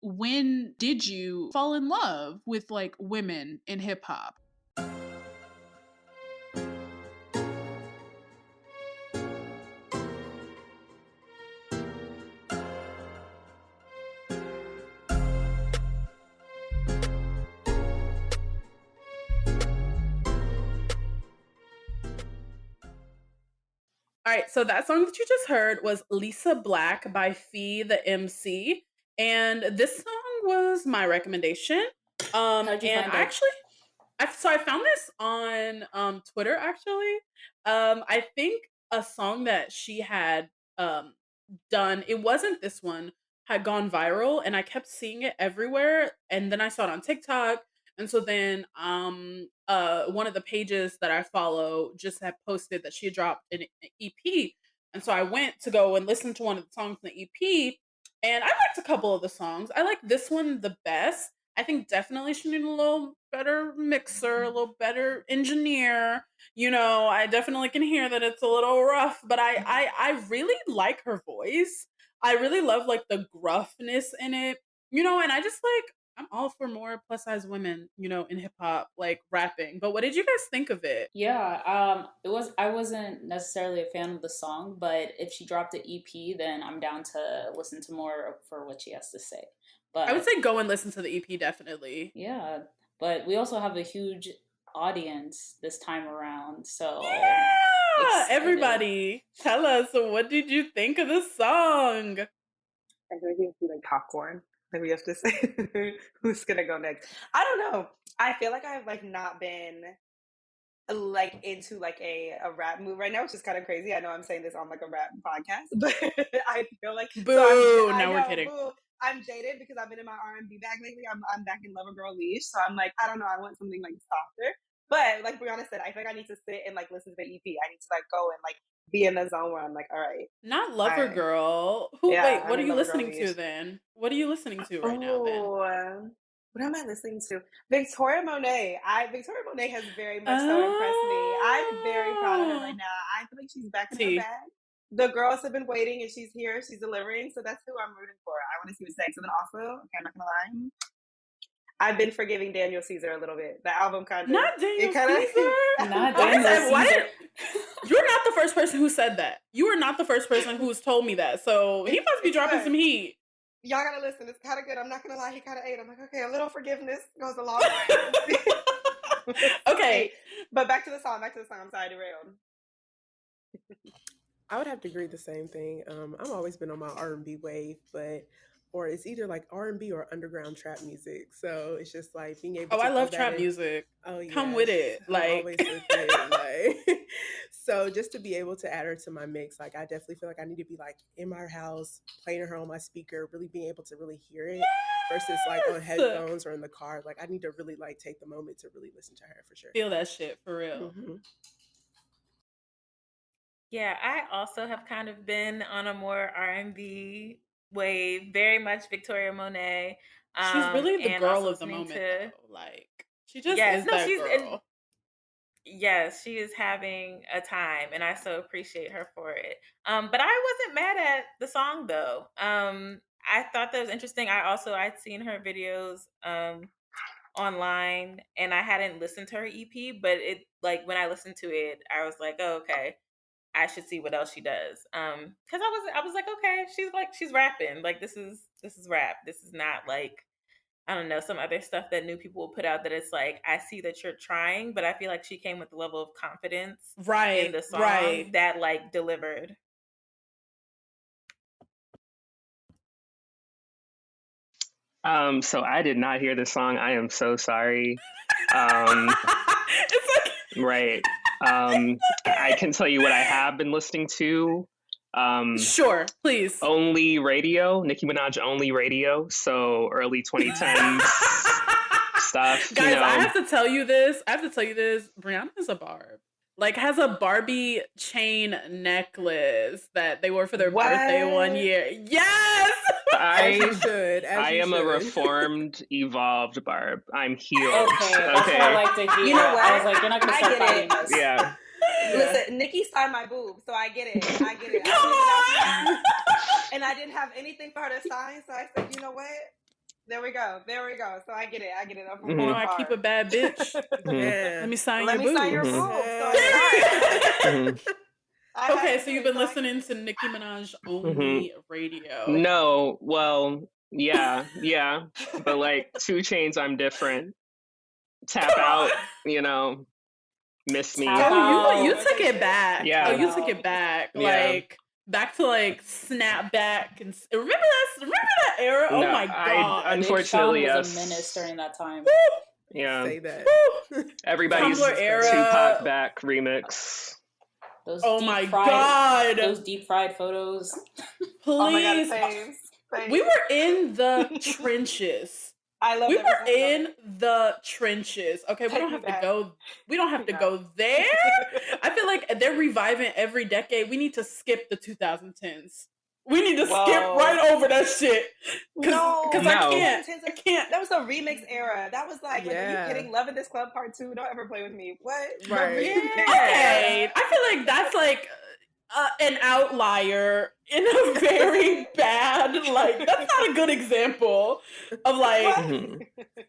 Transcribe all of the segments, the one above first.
when did you fall in love with like women in hip hop? All right, so that song that you just heard was Lisa Black by Fee the MC. And this song was my recommendation. How'd you and find I it? actually I found this on Twitter actually. I think a song that she had done, it wasn't this one, had gone viral and I kept seeing it everywhere and then I saw it on TikTok. And so then one of the pages that I follow just had posted that she had dropped an EP. And so I went to go and listen to one of the songs in the EP and I liked a couple of the songs. I like this one the best. I think definitely she needed a little better mixer, a little better engineer. You know, I definitely can hear that it's a little rough, but I really like her voice. I really love like the gruffness in it. You know, and I just like I'm all for more plus size women, you know, in hip hop, like rapping. But what did you guys think of it? Yeah, I wasn't necessarily a fan of the song, but if she dropped the EP, then I'm down to listen to more for what she has to say. I would But say go and listen to the EP definitely. yeah, but we also have a huge audience this time around, so Yeah! excited. Everybody, tell us what did you think of the song? I think we have to do like popcorn. Like we have to say who's gonna go next. I don't know. I feel like I've like not been like into like a rap move right now, which is kind of crazy. I know I'm saying this on like a rap podcast, but I feel like Boo! I No, we're know, kidding. boo. I'm jaded because I've been in my R&B bag lately. I'm back in Lover Girl Leash, so I'm like, I don't know. I want something like softer. But like Brianna said, I feel like I need to sit and like listen to the EP. I need to like go and like be in the zone where I'm like, all right, Not Lover I Girl. Who? yeah, Wait, I'm what are in you Lover Girl listening to Leash. then? What are you listening to right now then? Oh, what am I listening to? Victoria Monet. Victoria Monet has very much so impressed me. I'm very proud of her right Oh, now. I feel like she's back in her T. bag. The girls have been waiting, and she's here. She's delivering. So that's who I'm rooting for. I want to see what's next. And then also, okay, I'm not gonna lie, I've been forgiving Daniel Caesar a little bit. The album kind of Not Daniel it kind Caesar. of Not Why Daniel is why Caesar. you're not the first person who said that. You are not the first person who's told me that. So he must be it's dropping good. some heat. Y'all gotta listen. It's kind of good. I'm not gonna lie. He kind of ate. I'm like, okay, a little forgiveness goes a long way. Okay. But back to the song. I'm sorry, derailed. I would have to agree the same thing. I've always been on my R&B wave, or it's either like R&B or underground trap music. So it's just like being able Oh, to I throw love that trap in. music. Oh Come yes, with it. I'm Like always with it. Like so, just to be able to add her to my mix, like I definitely feel like I need to be like in my house, playing her on my speaker, really being able to really hear it, versus like on yes! headphones or in the car. Like I need to really like take the moment to really listen to her for sure. Feel that shit for real. Mm-hmm. Yeah, I also have kind of been on a more R&B wave, very much Victoria Monet. She's really the and girl also of the listening moment, to though. Like she just yes, is no, that she's girl. yes, she is having a time, and I so appreciate her for it. But I wasn't mad at the song though. I thought that was interesting. I'd seen her videos online, and I hadn't listened to her EP, but it like when I listened to it, I was like, oh, okay. I should see what else she does. Because I was like, okay, she's rapping. Like this is rap. This is not like I don't know some other stuff that new people will put out that it's like I see that you're trying, but I feel like she came with a level of confidence in the song that like delivered. So I did not hear this song. I am so sorry. It's like Right. I can tell you what I have been listening to. Sure, please. Only radio, Nicki Minaj only radio. So early 2010s stuff. Guys, you know. I have to tell you this. Brianna is a Barb. Like has a Barbie chain necklace that they wore for their birthday one year. Yes. I am a reformed, evolved Barb. I'm healed. Okay, that's what I like to hear. You know what? I was like, you're not gonna start fighting this. Yeah. Listen, Nikki signed my boobs, so I get it. Come on! And I didn't have anything for her to sign, so I said, you know what? There we go. So I get it. I'm from You know, going I keep a far. bad bitch. Yeah. Let me sign Let your me sign your boobs. boobs. So Period. I have Okay, to so do you've it. been So I listening to Nicki Minaj hmm only radio. No, well, yeah, but like 2 Chains, I'm different. Tap Come on. out, miss me. Tap Oh, you out. took it back. Oh, Yeah, you Tap took out. it back. yeah. Like back to like snapback and remember that? Remember that era? Oh No, my I god. Big Sean unfortunately, was a menace yes. during that time. Woo, Yeah, Say that. woo. everybody's Tumblr That's funny. Tupac era. back remix. Those Oh deep my fried, god. those deep fried photos. oh my god, Please. We faves. were in the trenches. I loved We every were second of in it. the trenches. Okay, we Take don't me have to back. go. We don't have to Yeah. go there. I feel like they're reviving every decade. We need to skip the 2010s. We need to skip Whoa. right over that shit. No, Because the I No. can't. 2010s. I can't. That was the remix era. That was like, are you Yeah. kidding? Love in This Club Part 2. Don't ever play with me. What? The Right. remix Okay, era. I feel like that's like an outlier in a very bad. Like that's not a good example of like. What? hmm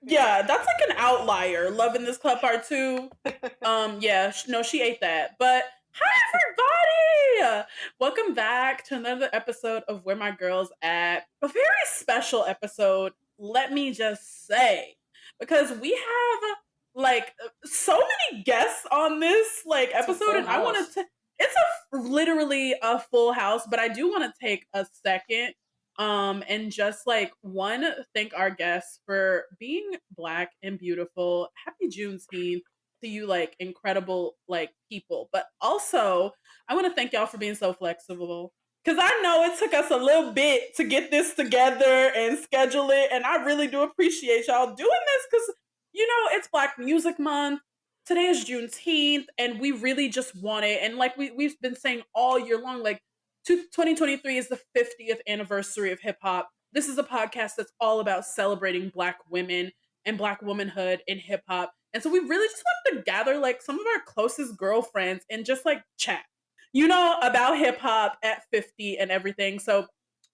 Yeah, that's like an outlier. Loving This Club Part 2. Yeah, no, she ate that. But hi everybody! Welcome back to another episode of Where My Girls At. A very special episode, let me just say. Because we have like so many guests on this like It's a episode, full and I wanted house. to it's literally a full house, but I do want to take a second and just like one, thank our guests for being black and beautiful. Happy Juneteenth to you, like incredible like people. But also, I want to thank y'all for being so flexible. Cause I know it took us a little bit to get this together and schedule it. And I really do appreciate y'all doing this because it's Black Music Month. Today is Juneteenth, and we really just want it. And like we've been saying all year long, like 2023 is the 50th anniversary of hip hop. This is a podcast that's all about celebrating Black women and Black womanhood in hip hop. And so we really just wanted to gather like some of our closest girlfriends and just like chat, about hip hop at 50 and everything. So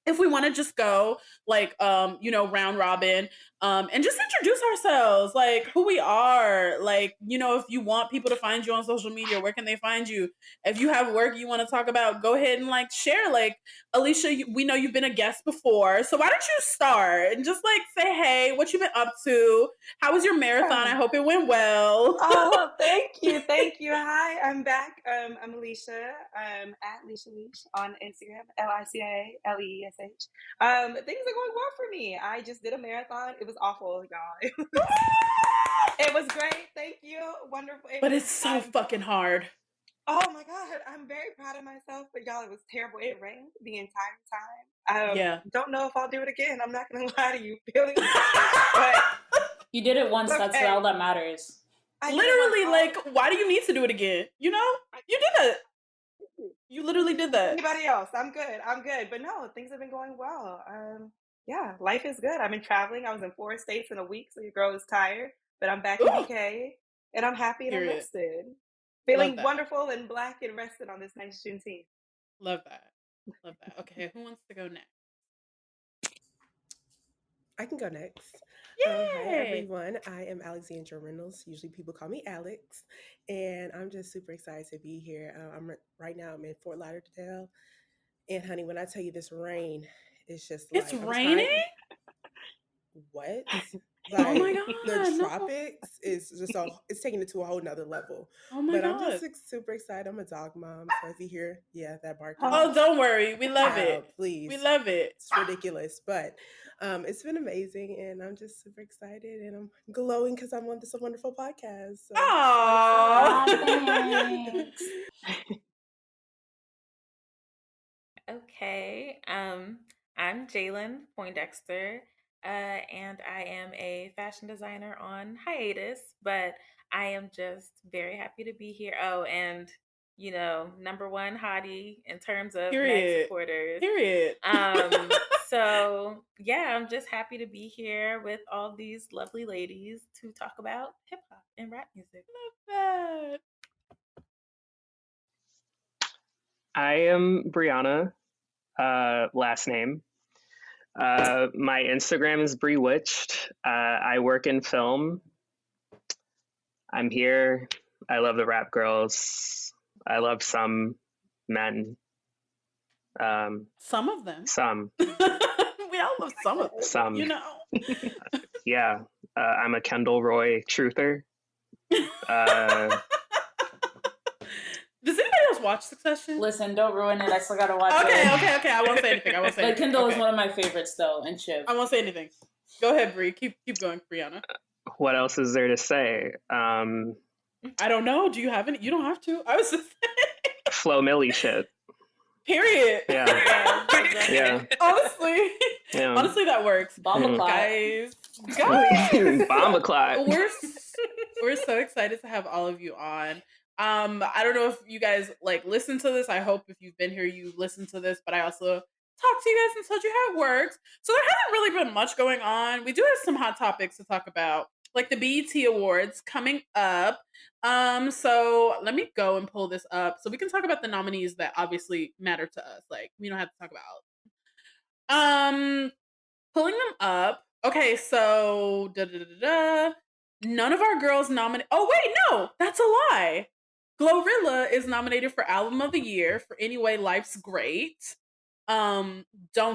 if we want to just go like round robin and just introduce ourselves, like who we are, like if you want people to find you on social media, where can they find you? If you have work you want to talk about, go ahead and like share. Like Alicia, we know you've been a guest before, so why don't you start and just like say hey, what you've been up to, how was your marathon? I hope it went well. Oh, thank you. Hi, I'm back. I'm Alicia. At Leisha Leash on Instagram, LICIALEESH. Things are going well for me. I just did a marathon. It was awful, y'all. It was great. Thank you. Wonderful. But it's so fucking hard. Oh my god, I'm very proud of myself. But y'all, it was terrible. It rained the entire time. Yeah. Don't know if I'll do it again. I'm not gonna lie to you. But You did it once. That's okay. all that matters. Literally, like, why do you need to do it again? You did it. You literally did that. Anybody else? I'm good. But no, things have been going well. Yeah, life is good. I've been traveling. I was in 4 states in a week, so your girl is tired. But I'm back in BK, and I'm happy and I'm Period. rested. Feeling that. wonderful and black and rested on this nice Juneteenth. Love that. Okay, who wants to go next? I can go next. Yay! Hi, everyone. I am Alexandra Reynolds. Usually people call me Alex. And I'm just super excited to be here. Right now I'm in Fort Lauderdale. And honey, when I tell you this rain, it's just like... It's raining? What? Oh my Like, god. the No. tropics is just it's taking it to a whole nother level. Oh my But god. I'm just super excited. I'm a dog mom. So if you hear, that barking. Oh, don't worry. We love Child, it. Please. We love it. It's ridiculous. But it's been amazing, and I'm just super excited, and I'm glowing because I'm on this wonderful podcast. So Aww. Thanks. Okay. I'm Jalen Poindexter, and I am a fashion designer on hiatus, but I am just very happy to be here. Oh, and number one hottie in terms of Mag supporters. Period. So yeah, I'm just happy to be here with all these lovely ladies to talk about hip hop and rap music. Love that. I am Brianna, last name. My Instagram is Brewitched. I work in film. I'm here. I love the rap girls. I love some men. Some of them. Some. We all love some of them. Some. You know. Yeah. I'm a Kendall Roy truther. Does anybody else watch Succession? Listen, don't ruin it. I still gotta watch Okay. it. I won't say anything. But Kendall is one of my favorites, though, and Shiv. I won't say anything. Go ahead, Bree. Keep going, Brianna. What else is there to say? I don't know. Do you have any? You don't have to. I was just Flo Milli shit. Period. Yeah. Yeah. Honestly. Yeah. Honestly, that works. Bomba clot. Guys. Bomba clot. We're so excited to have all of you on. I don't know if you guys like listen to this. I hope if you've been here, you listen to this, but I also talked to you guys and told you how it works. So there hasn't really been much going on. We do have some hot topics to talk about, like the BET Awards coming up. So let me go and pull this up so we can talk about the nominees that obviously matter to us. Like we don't have to talk about pulling them up. Okay, so none of our girls nominated. Oh wait, no, that's a lie. Glorilla is nominated for Album of the Year for Anyway Life's Great. Don't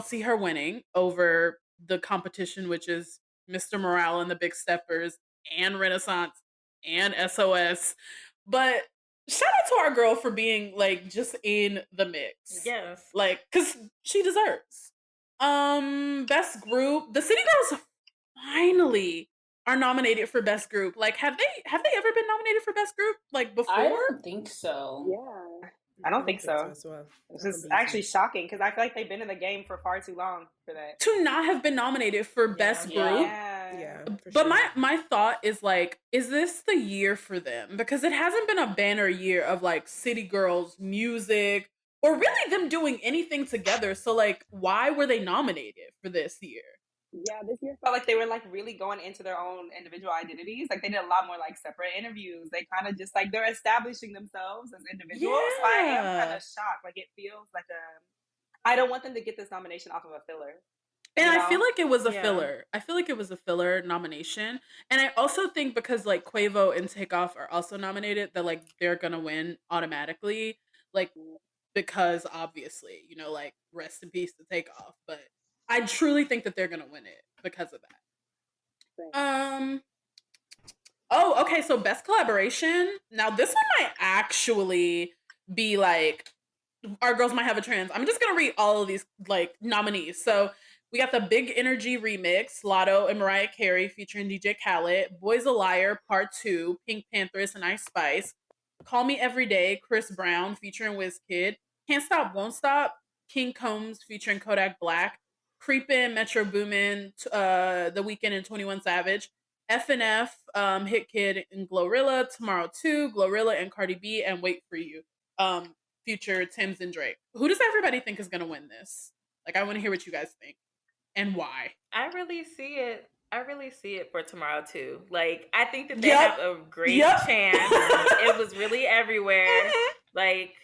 see her winning over the competition, which is Mr. Morale and the Big Steppers and Renaissance and SOS. But shout out to our girl for being like just in the mix. Yes. Like, cause she deserves. Best group. The City Girls finally are nominated for Best Group. Like, have they ever been nominated for Best Group like before? I don't think so. Yeah. I don't think so. as well. This is actually shocking because I feel like they've been in the game for far too long for that. To not have been nominated for Best Group. Yeah. But my thought is like, is this the year for them? Because it hasn't been a banner year of like City Girls music or really them doing anything together. So like, why were they nominated for this year? Yeah, this year felt like they were like really going into their own individual identities. Like they did a lot more like separate interviews. They kind of just like they're establishing themselves as individuals. Yeah. So I am kind of shocked. Like it feels like I don't want them to get this nomination off of a filler. And You I know? feel like it was a Yeah. filler. I feel like it was a filler nomination. And I also think because like Quavo and Takeoff are also nominated, that like they're gonna win automatically. Like because obviously, you know, like rest in peace to Takeoff. But I truly think that they're gonna win it because of that. Oh, okay, so best collaboration. Now this one might actually be like our girls might have a trans. I'm just gonna read all of these like nominees. So we got the Big Energy remix, Lotto and Mariah Carey featuring DJ Khaled, Boys a Liar Part 2, Pink Panthers and Ice Spice, Call Me Every Day, Chris Brown featuring Wizkid, Can't Stop Won't Stop, King Combs featuring Kodak Black, Creepin', Metro Boomin, The Weeknd and 21 Savage, FNF, Hit Kid and Glorilla, Tomorrow 2, Glorilla and Cardi B, and Wait For You, Future, Tim's and Drake. Who does everybody think is gonna win this? Like, I want to hear what you guys think and why. I really see it for Tomorrow too. Like I think that they Yep. have a great Yep. chance. It was really everywhere. Like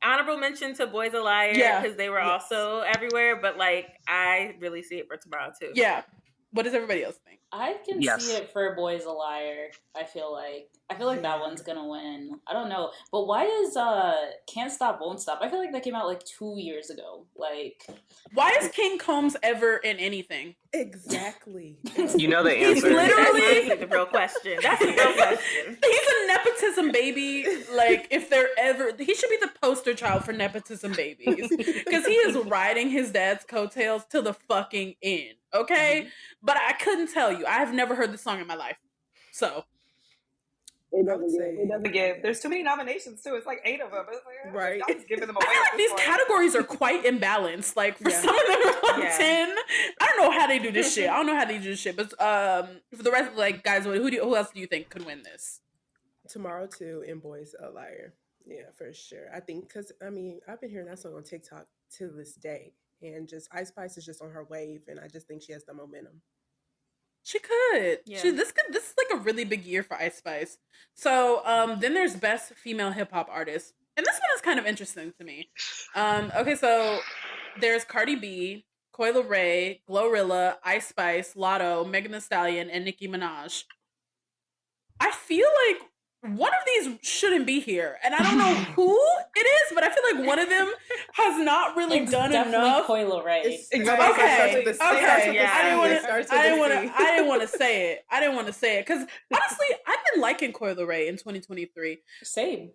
honorable mention to Boys a Liar Yeah. because they were Yes. also everywhere. But like I really see it for Tomorrow too. Yeah. What does everybody else think? I can Yes. see it for Boys a Liar. I feel like that one's gonna win. I don't know, but why is Can't Stop Won't Stop? I feel like that came out like 2 years ago. Like, Why is King Combs ever in anything? Exactly. You know the He's answer. literally- That's the real question. That's the real question. He's a nepotism baby. Like, if there ever, he should be the poster child for nepotism babies because he is riding his dad's coattails to the fucking end. Okay, but I couldn't tell you. I have never heard the song in my life. So It I would say- It doesn't give. There's too many nominations too. It's like 8 of them. It's like, Right. y'all just giving them away. I feel at like this these point. categories are quite imbalanced. Like for Yeah. some of them are like Yeah. 10. I don't know how they do this shit. I don't know how they do this shit. But for the rest, like guys, who else do you think could win this? Tomorrow 2 and Boys a Liar. Yeah, for sure. I think because I've been hearing that song on TikTok to this day, and just Ice Spice is just on her wave, and I just think she has the momentum. She could. Yeah. This is like a really big year for Ice Spice. So then there's best female hip hop artist. And this one is kind of interesting to me. Okay, so there's Cardi B, Coi Leray, Glorilla, Ice Spice, Lotto, Megan Thee Stallion, and Nicki Minaj. I feel like one of these shouldn't be here, and I don't know who it is, but I feel like one of them has not really It's done definitely enough. Coi Leray. Okay. I didn't want to say it. I didn't want to say it because honestly, I've been liking Coi Leray in 2023. Same.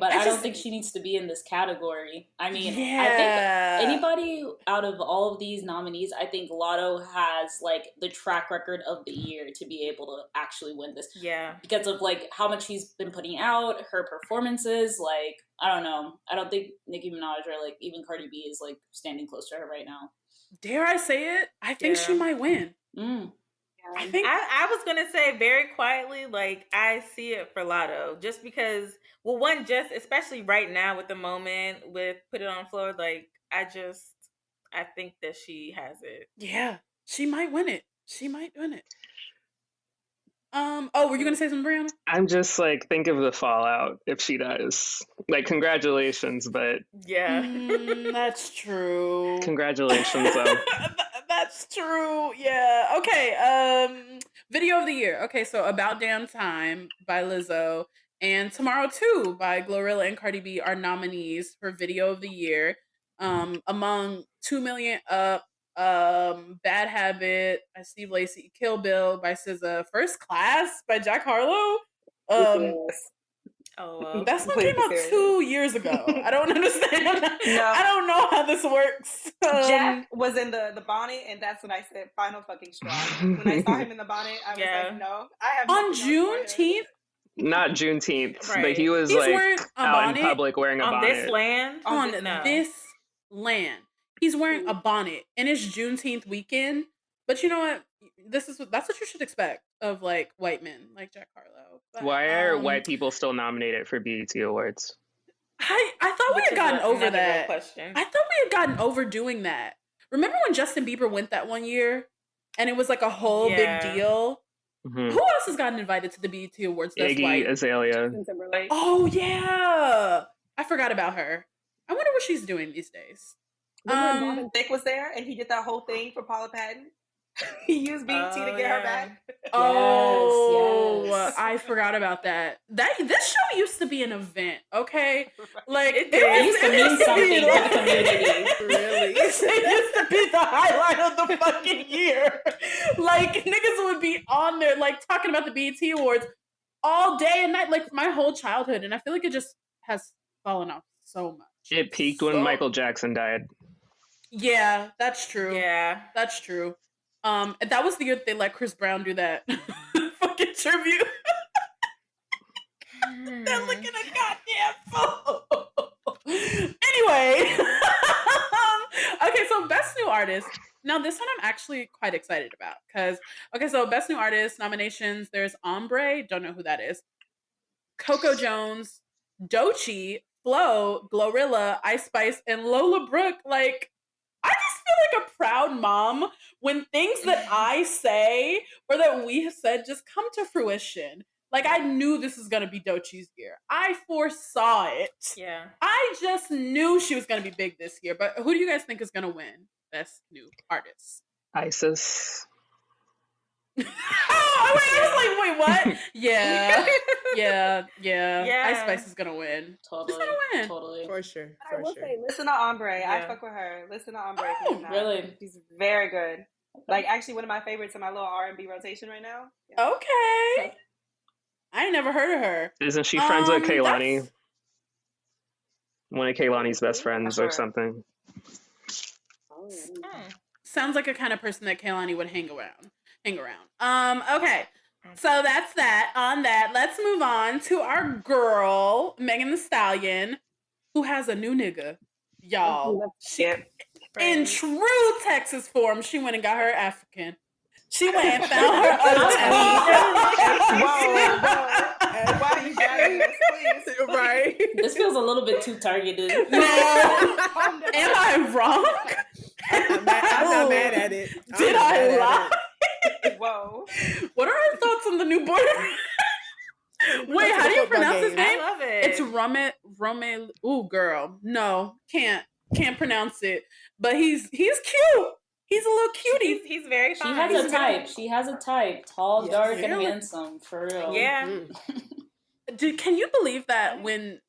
But I don't think she needs to be in this category. I mean, I think anybody out of all of these nominees, I think Lotto has like the track record of the year to be able to actually win this. Yeah. Because of like how much she's been putting out, her performances, like I don't know. I don't think Nicki Minaj or like even Cardi B is like standing close to her right now. Dare I say it? I think she might win. I think I was gonna say very quietly, like I see it for Lotto, just because. Well, one, just especially right now with the moment with Put It On the Floor, like I think that she has it. Yeah, she might win it. She might win it. Oh, were you gonna say something, Brianna? I'm just like, think of the fallout if she does. Like, congratulations, but that's true. Congratulations, though. That's true. Yeah. Okay. Video of the year. Okay, so About Damn Time by Lizzo and Tomorrow Too by Glorilla and Cardi B are nominees for Video of the Year. Among 2 Million Up, Bad Habit by Steve Lacy, Kill Bill by SZA, First Class by Jack Harlow. That song came out 2 years ago. I don't understand. No. I don't know how this works. Jack was in the bonnet, and that's when I said final fucking straw. When I saw him in the bonnet, I was like, no. I have on Juneteenth. Not Juneteenth, but he was like out in public wearing a bonnet. On this land. He's wearing a bonnet, and it's Juneteenth weekend. But you know what? That's what you should expect of like white men like Jack Harlow. But, why are white people still nominated for BET Awards? I thought we had gotten over that. I thought we had gotten over doing that. Remember when Justin Bieber went that one year, and it was like a whole big deal. Mm-hmm. Who else has gotten invited to the BET Awards? That's Iggy white? Azalea. Oh yeah, I forgot about her. I wonder what she's doing these days. Marvin Thicke was there, and he did that whole thing for Paula Patton. He used BET to get her back. Yes. I forgot about that. This show used to be an event, okay? Like it used to mean something to the community. Really, it used to be the highlight of the fucking year. Like niggas would be on there, like talking about the BET Awards all day and night, like my whole childhood, and I feel like it just has fallen off so much. It peaked when Michael Jackson died. Yeah, that's true. Yeah, that's true. And that was the year that they let Chris Brown do that fucking tribute. They're looking at goddamn phone. Anyway, okay, so best new artist. Now this one I'm actually quite excited about because so best new artist nominations. There's Ombre, don't know who that is. Coco Jones, Doechii, Flo, Glorilla, Ice Spice, and Lola Brooke. Like, I just feel like a proud mom when things that I say or that we have said just come to fruition. Like, I knew this was going to be Doechii's year. I foresaw it. Yeah. I just knew she was going to be big this year. But who do you guys think is going to win best new artist? Isis. I was like, wait, what? Yeah. Ice Spice is gonna win. Totally. She's gonna win. Totally. For sure. I will say, listen to Ombre. Yeah. I fuck with her. Listen to Ombre. Oh, really? She's very good. Like, actually, one of my favorites in my little R&B rotation right now. Yeah. Okay. I ain't never heard of her. Isn't she friends with Kehlani? One of Kehlani's best friends or something. Sounds like a kind of person that Kehlani would hang around. Okay. So that's that. On that, let's move on to our girl, Megan Thee Stallion, who has a new nigga. Y'all. In true Texas form, she went and got her African. She went and found her Why are you doing this, please? Right? This feels a little bit too targeted. Am I wrong? I'm not mad at it. Did I lie? Whoa. What are our thoughts on the new boy? Wait, how do you pronounce his name? I love it. It's Rome. Ooh, girl. No, can't pronounce it. But he's cute. He's a little cutie. He's very She fine. has a type. She has a type. Tall, Yes. dark, and Really? handsome. For real. Yeah. Can you believe that when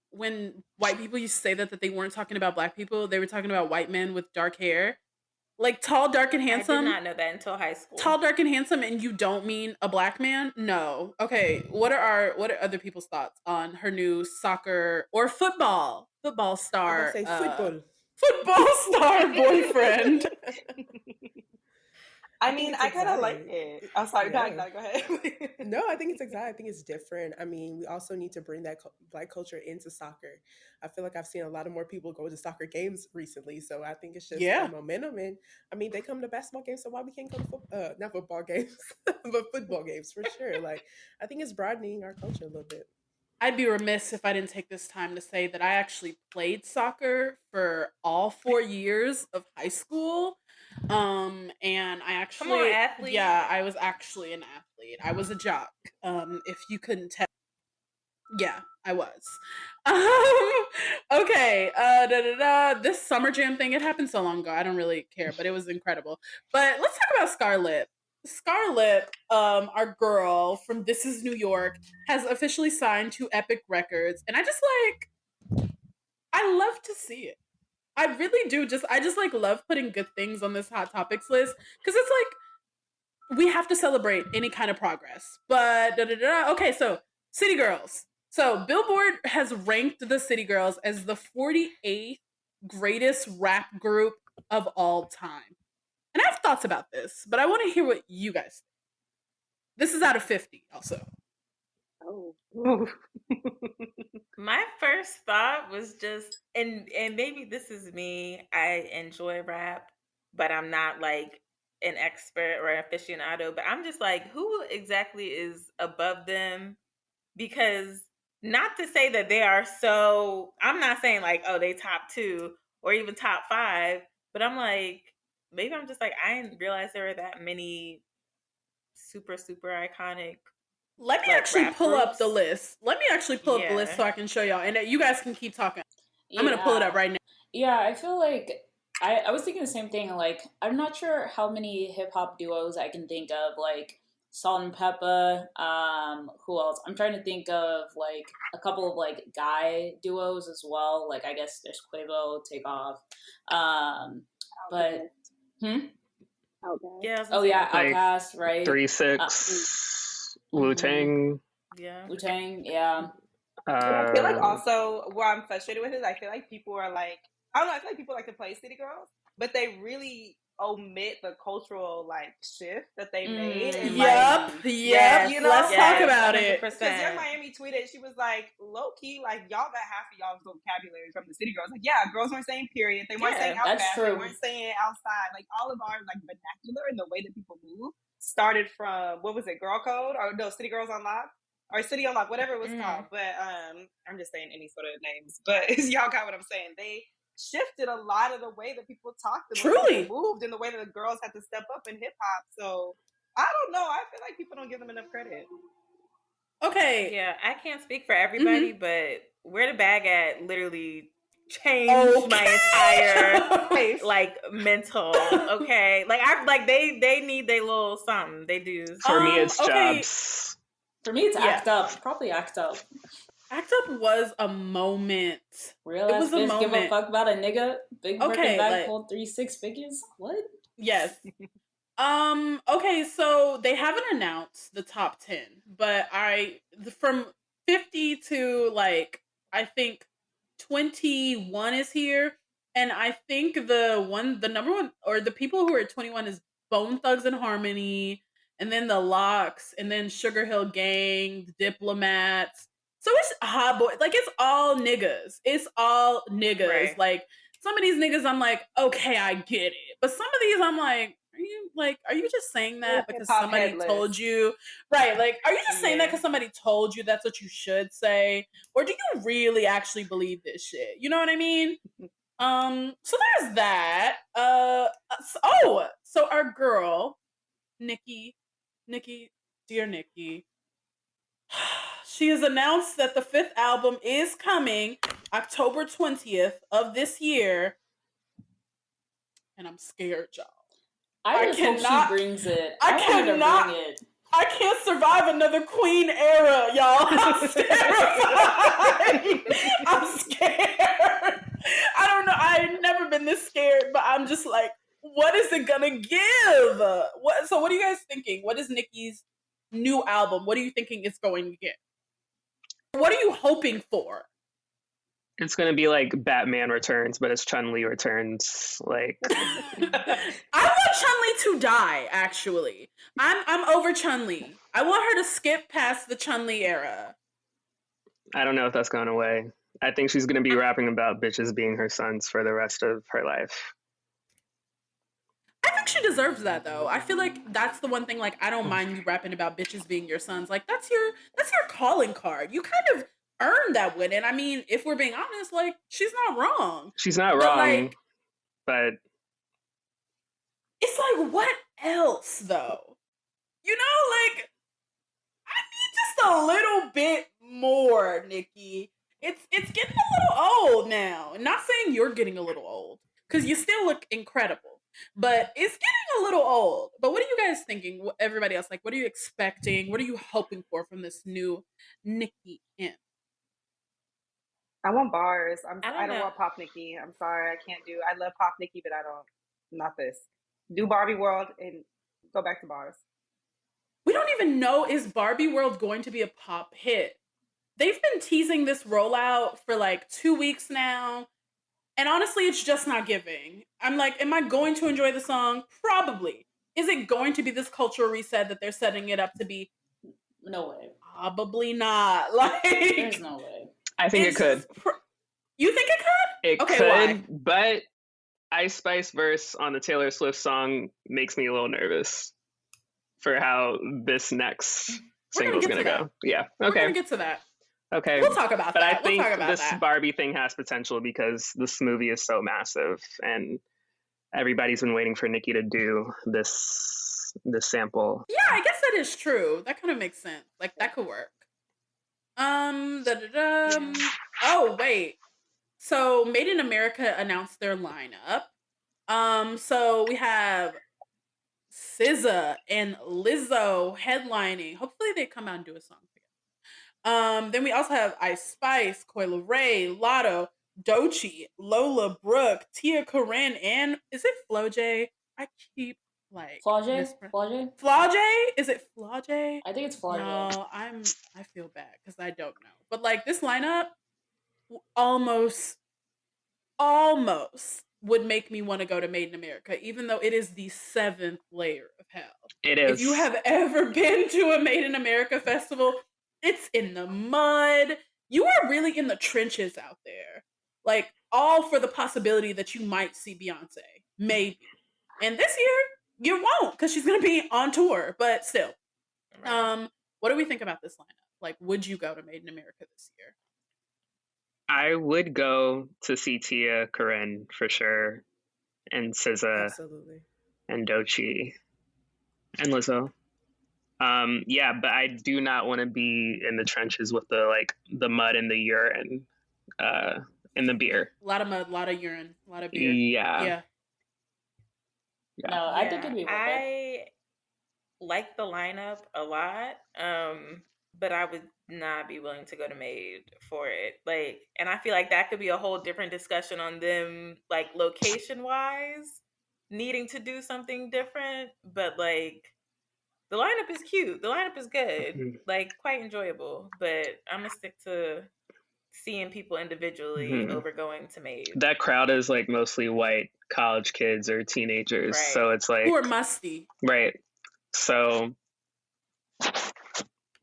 white people used to say that they weren't talking about black people, they were talking about white men with dark hair? Like tall, dark, and I did handsome. not know that until high school. Tall, dark, and handsome, and you don't mean a black man? No. Okay. What are other people's thoughts on her new soccer or football star? I'm gonna say football. Football star boyfriend. I think mean, it's I kind of like exciting. it. I'm sorry, Yeah. go ahead. No, I think it's exciting. I think it's different. I mean, we also need to bring that black culture into soccer. I feel like I've seen a lot of more people go to soccer games recently, so I think it's just Yeah. momentum. And I mean, they come to basketball games, so why we can't go to not football games, but football games for sure. Like, I think it's broadening our culture a little bit. I'd be remiss if I didn't take this time to say that I actually played soccer for all 4 years of high school. And I actually, Come on, athlete. yeah, I was actually an athlete. I was a jock. If you couldn't tell, yeah, I was. Okay, this summer jam thing, it happened so long ago. I don't really care, but it was incredible. But let's talk about Scarlett. Scarlett, our girl from This Is New York, has officially signed to Epic Records, and I love to see it. I really do. I just like love putting good things on this hot topics list because it's like we have to celebrate any kind of progress. But okay, so City Girls. So Billboard has ranked the City Girls as the 48th greatest rap group of all time. And I have thoughts about this, but I want to hear what you guys think. This is out of 50 also. Oh. My first thought was just, and maybe this is me, I enjoy rap, but I'm not like an expert or an aficionado, but I'm just like, who exactly is above them? Because not to say that they are so, I'm not saying like, oh, they top 2 or even top 5, but I'm like, maybe I'm just like, I didn't realize there were that many super iconic. Let me actually pull up the list. Let me actually pull up the list so I can show y'all. And you guys can keep talking. I'm going to pull it up right now. Yeah, I feel like I was thinking the same thing. Like, I'm not sure how many hip hop duos I can think of. Like, Salt and Peppa. Who else? I'm trying to think of like a couple of like guy duos as well. Like, I guess there's Quavo, Takeoff. But, Okay. Yeah. Oh, yeah, Like, Outkast, right? 3-6. Wu-Tang. Yeah. Wu-Tang, yeah. I feel like also what I'm frustrated with is I feel like people are like, I don't know, I feel like people like to play City Girls, but they really omit the cultural like shift that they made. And Yep. you know, let's talk about it. Because Young Miami tweeted, she was like, low key, like y'all got half of y'all's vocabulary from the City Girls. Like, yeah, girls weren't saying period. They weren't saying that's outside. true. They weren't saying outside. Like all of our like vernacular and the way that people move started from, what was it, Girl Code? Or no, City Girls Unlocked? Or City Unlocked, whatever it was called. But I'm just saying any sort of names. But y'all got what I'm saying. They shifted a lot of the way that people talked and the way people moved and the way that the girls had to step up in hip hop. So I don't know. I feel like people don't give them enough credit. Okay. Yeah, I can't speak for everybody, but Where the Bag At literally changed my entire like mental. Okay, like I like they need their little something. They do. For me, it's Jobs. For me, it's Act Up. Probably Act Up. Act Up was a moment. Real ass bitch give a fuck about a nigga. Big Birkin bag hold 3-6 figures. What? Yes. Okay, so they haven't announced the top 10, but from 50 to like I think 21 is here, and I think the number one or the people who are 21 is Bone Thugs and Harmony, and then the Locks, and then Sugar Hill Gang, the Diplomats. So it's Hot Boy, like it's all niggas. It's all niggas. Right. Like some of these niggas, I'm like, okay, I get it, but some of these, I'm like, are you just saying that because somebody told you? Right, like, are you just saying that because somebody told you that's what you should say? Or do you really actually believe this shit? You know what I mean? So there's that. So our girl, Nikki, dear Nikki, she has announced that the 5th album is coming October 20th of this year. And I'm scared, y'all. I just hope she brings it. I want her to bring it. I can't survive another Queen era, y'all. I'm terrified. I'm scared. I don't know. I've never been this scared, but I'm just like, what is it gonna give? So what are you guys thinking? What is Nicki's new album? What are you thinking it's going to get? What are you hoping for? It's gonna be like Batman Returns, but it's Chun-Li Returns. Like, I want Chun-Li to die. Actually, I'm over Chun-Li. I want her to skip past the Chun-Li era. I don't know if that's going away. I think she's gonna be rapping about bitches being her sons for the rest of her life. I think she deserves that though. I feel like that's the one thing. Like, I don't mind you rapping about bitches being your sons. Like, that's your calling card. You kind of earned that win. And I mean, if we're being honest, like, she's not wrong. She's not wrong, like, but it's like, what else though? You know, like, I need just a little bit more, Nicki. It's getting a little old now. Not saying you're getting a little old, because you still look incredible. But it's getting a little old. But what are you guys thinking? Everybody else, like, what are you expecting? What are you hoping for from this new Nicki M? I want bars. I don't want Pop Nicki. I'm sorry, I can't do. I love Pop Nicki, but I don't. Not this. Do Barbie World and go back to bars. We don't even know, is Barbie World going to be a pop hit? They've been teasing this rollout for like 2 weeks now. And honestly, it's just not giving. I'm like, am I going to enjoy the song? Probably. Is it going to be this cultural reset that they're setting it up to be? No way. Probably not. Like, there's no way. I think it could. You think it could? It could, why? But Ice Spice verse on the Taylor Swift song makes me a little nervous for how this next single's gonna go. Yeah. Okay. We're gonna get to that. Okay. We'll talk about that. But I think this Barbie thing has potential because this movie is so massive and everybody's been waiting for Nicki to do this sample. Yeah, I guess that is true. That kind of makes sense. Like, that could work. Oh, wait. So Made in America announced their lineup. So we have SZA and Lizzo headlining. Hopefully they come out and do a song together. Then we also have Ice Spice, Coi Leray, Lotto, Doechii, Lola Brooke, Tia Corinne, and is it Flo J? I keep like Flau'jae? Is it Flau'jae? I think it's Flau'jae. No, I feel bad because I don't know. But like, this lineup almost would make me want to go to Made in America, even though it is the 7th layer of hell. It is. If you have ever been to a Made in America festival, it's in the mud. You are really in the trenches out there. Like, all for the possibility that you might see Beyonce. Maybe. And this year, you won't, because she's going to be on tour. But still. Right. What do we think about this lineup? Like, would you go to Made in America this year? I would go to see Tia Corinne for sure, and SZA, absolutely, and Doechii, and Lizzo. Yeah, but I do not want to be in the trenches with the mud and the urine, and the beer. A lot of mud, a lot of urine, a lot of beer. Yeah. No, I think it'd be worth it. I like the lineup a lot, but I would not be willing to go to Made for it. Like, and I feel like that could be a whole different discussion on them, like, location wise, needing to do something different. But like, the lineup is cute. The lineup is good. Like, quite enjoyable. But I'm gonna stick to seeing people individually over going to Made. That crowd is like mostly white college kids or teenagers, right. So it's like, who are musty, right? So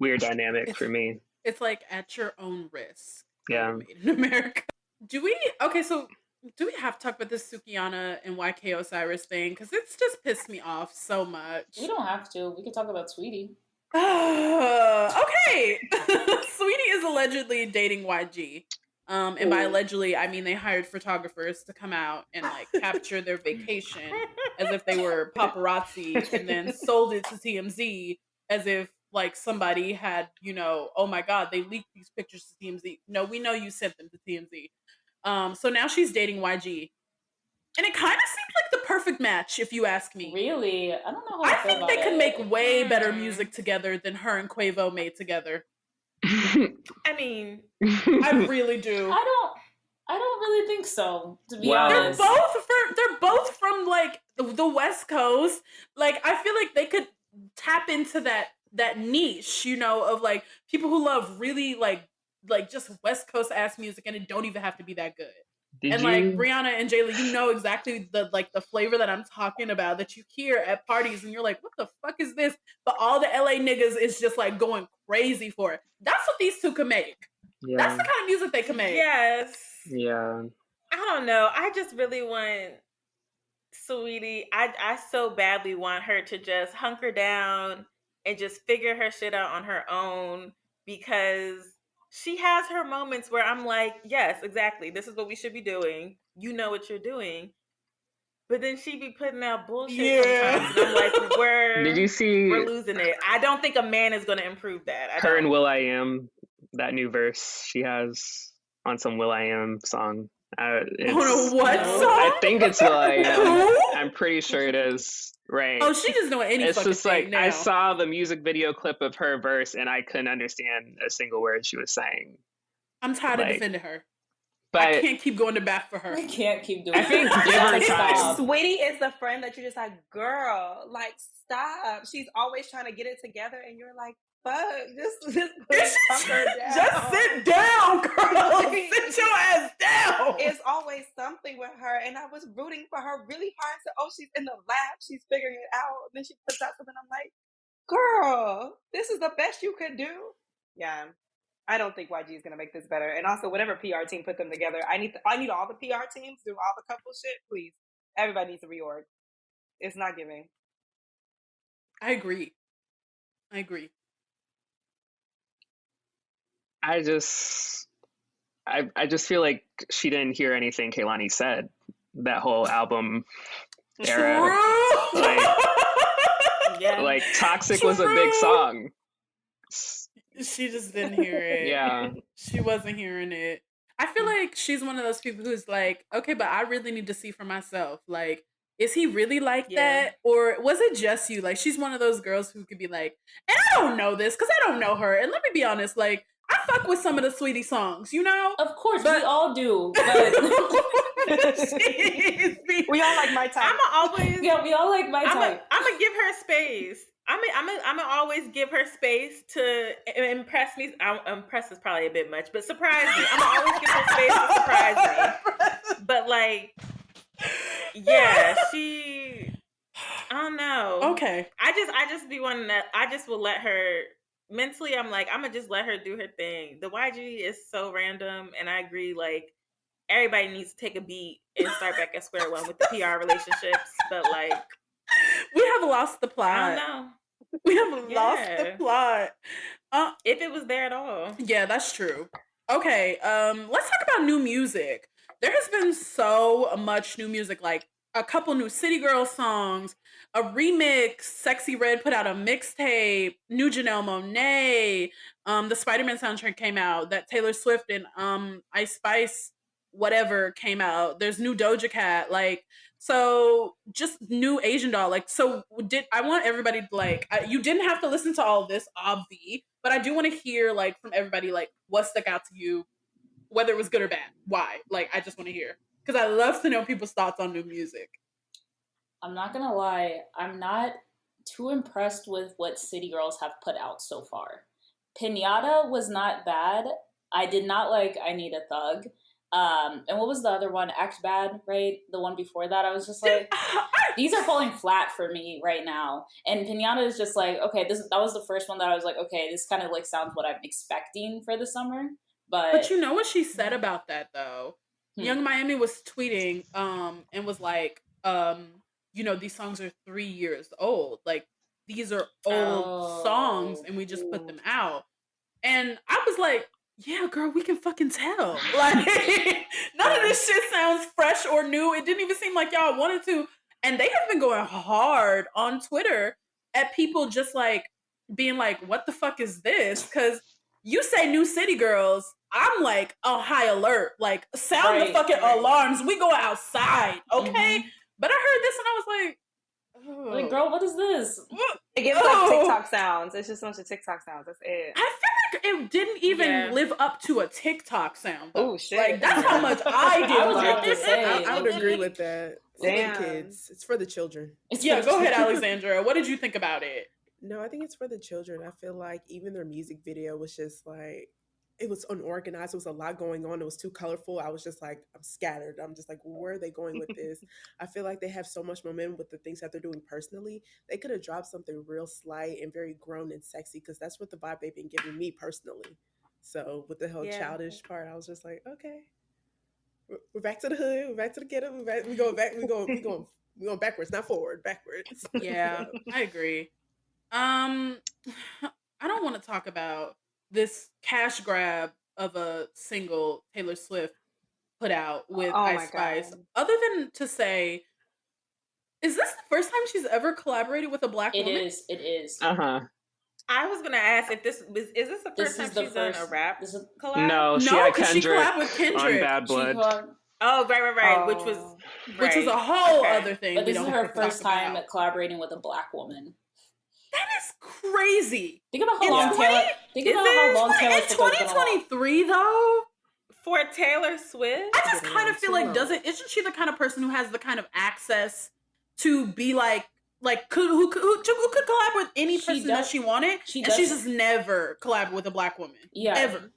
weird dynamic for me. It's like at your own risk. Yeah. Made in America. Do we have to talk about this Sukihana and YK Osiris thing? Because it's just pissed me off so much. We don't have to. We can talk about Sweetie. Okay. Sweetie is allegedly dating YG. And by allegedly, I mean they hired photographers to come out and like capture their vacation as if they were paparazzi, and then sold it to TMZ as if like somebody had, oh my God, they leaked these pictures to TMZ. No, we know you sent them to TMZ. So now she's dating YG. And it kind of seems like the perfect match, if you ask me. Really? I don't know how I I feel think about they could make it. way better music together than her and Quavo made together. I mean, I really do. I don't really think so, to be Well, honest. They're both from like the West Coast. Like I feel like they could tap into that niche, you know, of like people who love really like just West Coast ass music, and it don't even have to be that good. did And like you? Brianna and Jayla, you know exactly the flavor that I'm talking about, that you hear at parties and you're like, what the fuck is this? But all the LA niggas is just like going crazy for it. That's what these two can make. Yeah. That's the kind of music they can make. yes. Yeah. I don't know. I just really want Sweetie. I so badly want her to just hunker down and just figure her shit out on her own, because she has her moments where I'm like, yes, exactly. This is what we should be doing. You know what you're doing. But then she be putting out bullshit sometimes. And I'm like, Did you see we're losing it. I don't think a man is going to improve that. her and will.i.am, that new verse she has on some will.i.am song? What song? I think it's will.i.am. Who? I'm pretty sure it is. Right. Oh, she just doing any It's fucking just thing like now. I saw the music video clip of her verse and I couldn't understand a single word she was saying. I'm tired of like- defending her. But I can't keep going to bat for her. I can't keep doing I think it. give her Stop. time. Sweetie is the friend that you're just like, girl, like, stop. She's always trying to get it together, and you're like, fuck, just calm her down. Just sit down, girl. Sit your ass down. It's always something with her, and I was rooting for her really hard. So, she's in the lab, she's figuring it out. And then she puts out something. I'm like, girl, this is the best you could do. Yeah. I don't think YG is gonna make this better. And also, whatever PR team put them together, I need all the PR teams do all the couple shit. Please, everybody needs to reorg. It's not giving. I agree. I just feel like she didn't hear anything Kehlani said that whole album era. True. Like Toxic was a big song. She just didn't hear it. Yeah. She wasn't hearing it. I feel like she's one of those people who's like, okay, but I really need to see for myself. Like, is he really like that? Or was it just you? Like, she's one of those girls who could be like, and I don't know this because I don't know her. And let me be honest, like, I fuck with some of the Sweetie songs, you know? Of course, we all do. But we all like my type. we all like my type. I'm gonna give her space. I'm gonna always give her space to impress me. Impress is probably a bit much, but surprise me. I'm gonna always give her space to surprise me. But like, yeah, I don't know. Okay. I just be one that I just will let her. Mentally, I'm like, I'm gonna just let her do her thing. The YG is so random, and I agree. Like, everybody needs to take a beat and start back at square one with the PR relationships. But like, we have lost the plot. I don't know. We have lost the plot. If it was there at all. Yeah, that's true. Okay, let's talk about new music. There has been so much new music, like a couple new City Girl songs, a remix. Sexy Red put out a mixtape. New Janelle Monáe. The Spider-Man soundtrack came out. That Taylor Swift and Ice Spice whatever came out. There's new Doja Cat. Like, so just new Asian doll. Like, so I want everybody to like, you didn't have to listen to all of this, obvi, but I do want to hear like from everybody, like what stuck out to you, whether it was good or bad. Why? Like, I just want to hear. Because I love to know people's thoughts on new music. I'm not going to lie. I'm not too impressed with what City Girls have put out so far. Pinata was not bad. I did not like I Need a Thug. And what was the other one? Act Bad, right? The one before that, I was just like, these are falling flat for me right now. And Pinata is just like, okay, that was the first one that I was like, okay, this kind of like sounds what I'm expecting for the summer. But you know what she said about that though? Young Miami was tweeting and was like, you know, these songs are 3 years old. Like, these are old songs and we just put them out. And I was like, yeah, girl, we can fucking tell. Like, none of this shit sounds fresh or new. It didn't even seem like y'all wanted to. And they have been going hard on Twitter at people just like being like, what the fuck is this? Because You say New City Girls, I'm like on high alert. Like, sound the fucking alarms. We go outside, okay? Mm-hmm. But I heard this and I was like, oh. Like, girl, what is this? It gives like TikTok sounds. It's just a bunch of TikTok sounds. That's it. I feel like it didn't even live up to a TikTok sound. Oh shit! Like that's how much I did. I was about to say. I would agree with that. Damn. It's for the kids. It's for the children. Go ahead, Alexandra. What did you think about it? No, I think it's for the children. I feel like even their music video was just like, it was unorganized. There was a lot going on. It was too colorful. I was just like, I'm scattered. I'm just like, where are they going with this? I feel like they have so much momentum with the things that they're doing personally. They could have dropped something real slight and very grown and sexy, because that's what the vibe they've been giving me personally. So with the whole childish part, I was just like, okay, we're back to the hood. We're back to the ghetto. We're going backwards, not forward, backwards. Yeah, I agree. I don't want to talk about this cash grab of a single Taylor Swift put out with Ice Spice. Other than to say, is this the first time she's ever collaborated with a black woman? It is. I was gonna ask if is this the first time she's done a rap collab? No, she had Kendrick she collabed with Kendrick on Bad Blood. Right. Which was a whole other thing. But this is her first time collaborating with a black woman. That is crazy. Think about how long Taylor. Think about how long Taylor Swift in 2023 though. For Taylor Swift, I just kind of feel like isn't she the kind of person who has the kind of access to be who could collab with any person that she wanted, and she's just never collabed with a black woman. Yeah, ever.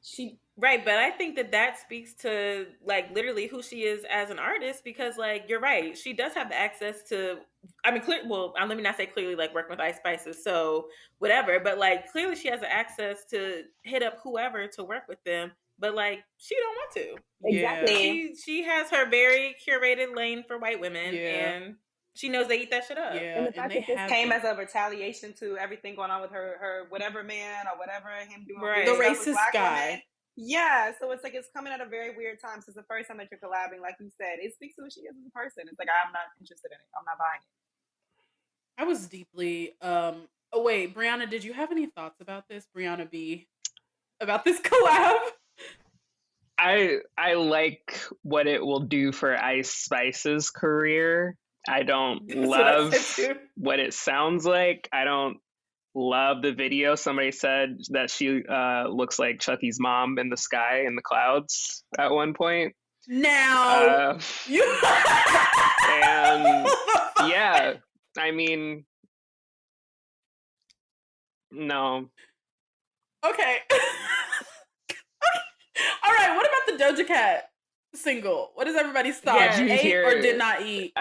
Right, but I think that speaks to like literally who she is as an artist, because like you're right, she does have the access to. I mean, let me not say clearly like working with Ice Spices, so whatever. But like clearly, she has the access to hit up whoever to work with them. But like she don't want to. Exactly. She has her very curated lane for white women, and she knows they eat that shit up. Yeah, and the fact that this came as a retaliation to everything going on with her whatever man or whatever, him doing the racist guy. Women. Yeah, so it's like it's coming at a very weird time. Since the first time that you're collabing, like you said, it speaks to who she is as a person. It's like I'm not interested in it. I'm not buying it. I was deeply oh wait, Brianna, did you have any thoughts about this? Brianna B, about this collab? I like what it will do for Ice Spice's career. I don't love what it sounds like. I don't love the video. Somebody said that she looks like Chucky's mom in the sky in the clouds at one point. Now, and yeah, I mean, no. Okay. All right. What about the Doja Cat single? What is everybody's thought? Ate or did not eat?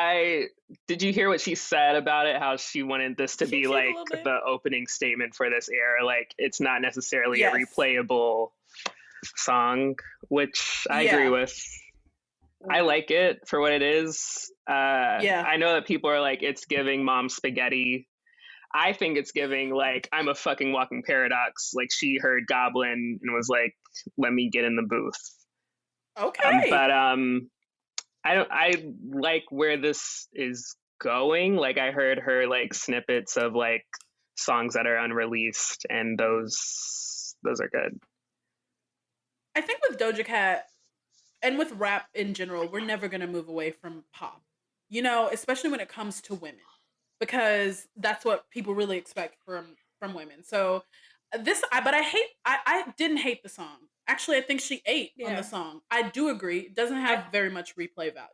Did you hear what she said about it? How she wanted this to be like the opening statement for this era. Like it's not necessarily a replayable song, which I agree with. I like it for what it is. I know that people are like, it's giving Mom Spaghetti. I think it's giving like I'm a fucking walking paradox. Like she heard Goblin and was like, let me get in the booth. Okay. But I like where this is going. Like I heard her like snippets of like songs that are unreleased, and those are good. I think with Doja Cat and with rap in general, we're never gonna move away from pop. You know, especially when it comes to women, because that's what people really expect from women. So I didn't hate the song. Actually, I think she ate on the song. I do agree. It doesn't have very much replay value.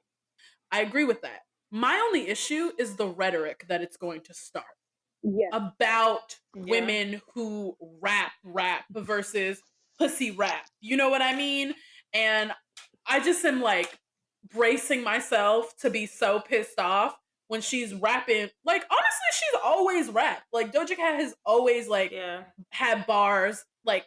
I agree with that. My only issue is the rhetoric that it's going to start about women who rap versus pussy rap. You know what I mean? And I just am like bracing myself to be so pissed off when she's rapping. Like, honestly, she's always rapped. Like, Doja Cat has always like had bars, like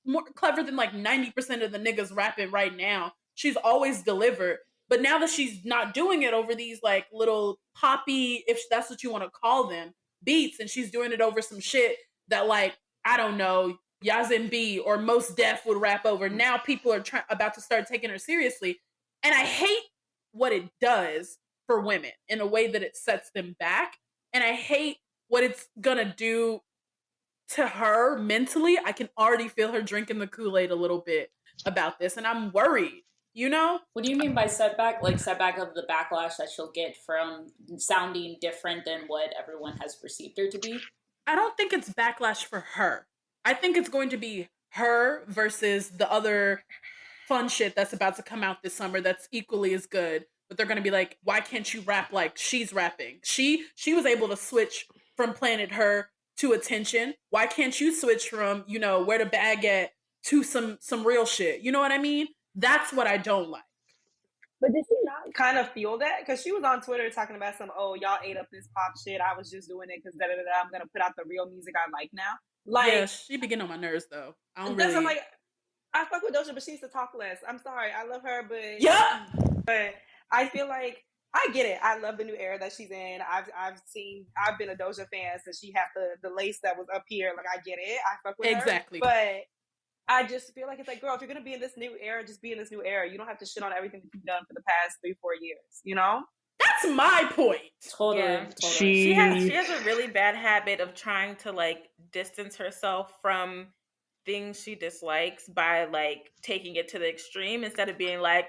more clever than like 90% of the niggas rapping right now. She's always delivered. But now that she's not doing it over these like little poppy, if that's what you want to call them, beats, and she's doing it over some shit that like, I don't know, Yazin B or Mos Def would rap over. Now people are about to start taking her seriously. And I hate what it does for women in a way that it sets them back. And I hate what it's gonna do to her mentally, I can already feel her drinking the Kool-Aid a little bit about this, and I'm worried. You know? What do you mean by setback? Like setback of the backlash that she'll get from sounding different than what everyone has perceived her to be? I don't think it's backlash for her. I think it's going to be her versus the other fun shit that's about to come out this summer that's equally as good. But they're gonna be like, why can't you rap like she's rapping? She was able to switch from Planet Her to Attention. Why can't you switch from, you know, where the bag at to some real shit? You know what I mean? That's what I don't like. But did she not kind of feel that? Because she was on Twitter talking about oh, y'all ate up this pop shit. I was just doing it because I'm gonna put out the real music I like now. Like, yeah, she be getting on my nerves though. I don't that's really. I'm like, I fuck with Doja, but she needs to talk less. I'm sorry, I love her, but yeah, but I feel like I get it. I love the new era that she's in. I've been a Doja fan since she had the lace that was up here. Like, I get it. I fuck with her. exactly. But I just feel like it's like, girl, if you're gonna be in this new era, just be in this new era. You don't have to shit on everything that you've done for the past 3-4 years. You know? That's my point. Totally. Yeah. Totally. She has a really bad habit of trying to like distance herself from things she dislikes by like taking it to the extreme instead of being like,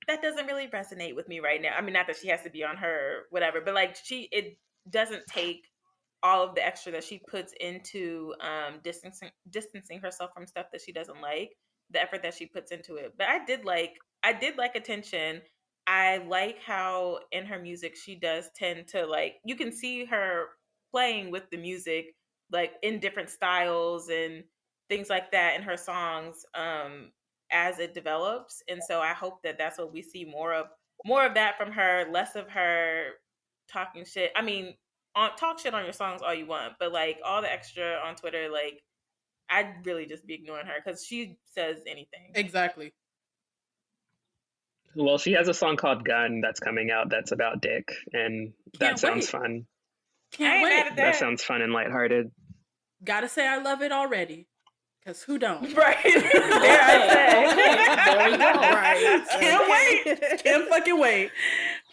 that doesn't really resonate with me right now. I mean, not that she has to be on her whatever, but like it doesn't take all of the extra that she puts into distancing herself from stuff that she doesn't like, the effort that she puts into it. But I did like Attention. I like how in her music she does tend to like, you can see her playing with the music like in different styles and things like that in her songs as it develops. And so I hope that that's what we see more of that from her, less of her talking shit. I mean, talk shit on your songs all you want, but like all the extra on Twitter, like I'd really just be ignoring her because she says anything. Exactly. Well, she has a song called Gun that's coming out that's about dick, and that sounds fun. Can't wait. That sounds fun and lighthearted. Gotta say I love it already. Because who don't? Right. There I say. There we go. Right. Can't wait. Can't fucking wait.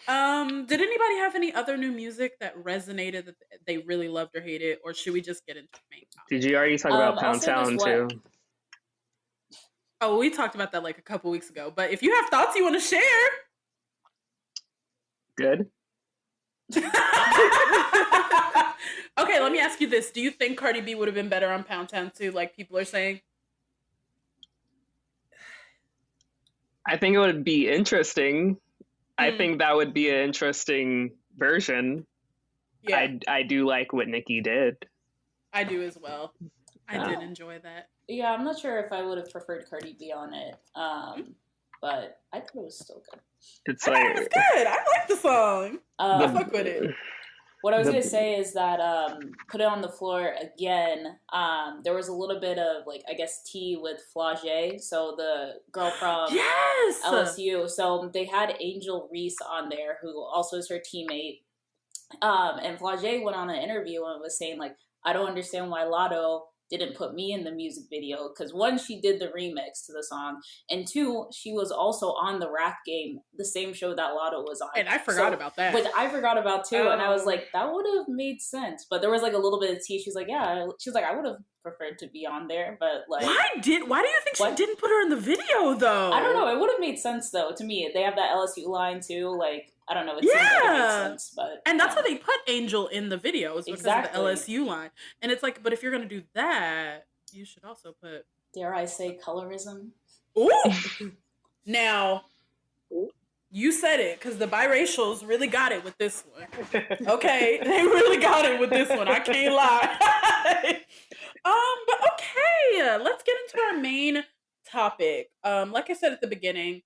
Did anybody have any other new music that resonated that they really loved or hated, or should we just get into the main topic? Did you already talk about Pound Town too? Oh, we talked about that like a couple weeks ago. But if you have thoughts you want to share, good. Okay, let me ask you this: do you think Cardi B would have been better on Pound Town too? Like people are saying. I think it would be interesting. I think that would be an interesting version. Yeah. I do like what Nicki did. I do as well. I did enjoy that. Yeah, I'm not sure if I would have preferred Cardi B on it, but I thought it was still good. It's I thought it was good. I like the song. I fuck with it. What I was going to say is that Put It on the Floor again, there was a little bit of, like, I guess, tea with Flau'jae, so the girl from LSU. So they had Angel Reese on there, who also is her teammate. And Flau'jae went on an interview and was saying, like, I don't understand why Lotto didn't put me in the music video, because one, she did the remix to the song, and two, she was also on the Rap Game, the same show that Lotto was on. And I forgot about that. Which I forgot about too, and I was like, that would have made sense. But there was like a little bit of tea. She's like, yeah, she was like, I would have preferred to be on there, but like, why do you think she didn't put her in the video though? I don't know. It would have made sense though to me. They have that LSU line too, like. I don't know. It seems like it makes sense, but and that's why they put Angel in the video, is because of the LSU line. And it's like, but if you're gonna do that, you should also put. Dare I say colorism? Ooh. Now, you said it, because the biracials really got it with this one. Okay, they really got it with this one. I can't lie. But okay, let's get into our main topic. Like I said at the beginning,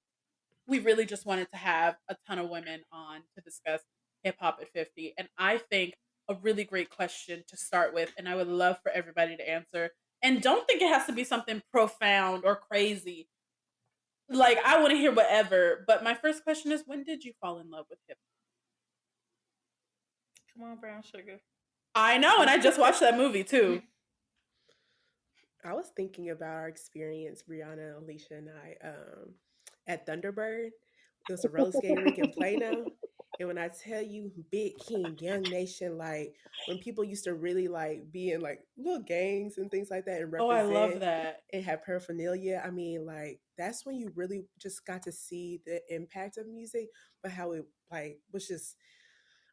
we really just wanted to have a ton of women on to discuss hip hop at 50. And I think a really great question to start with, and I would love for everybody to answer. And don't think it has to be something profound or crazy. Like, I want to hear whatever. But my first question is, when did you fall in love with hip hop? Come on, Brown Sugar. I know, and I just watched that movie too. I was thinking about our experience, Brianna, Alicia, and I, at Thunderbird. It was a roller skating rink in Plano. And when I tell you Big King, Young Nation, like when people used to really like be in like little gangs and things like that and Oh, I love represent that. and have paraphernalia, I mean, like that's when you really just got to see the impact of music, but how it like was just,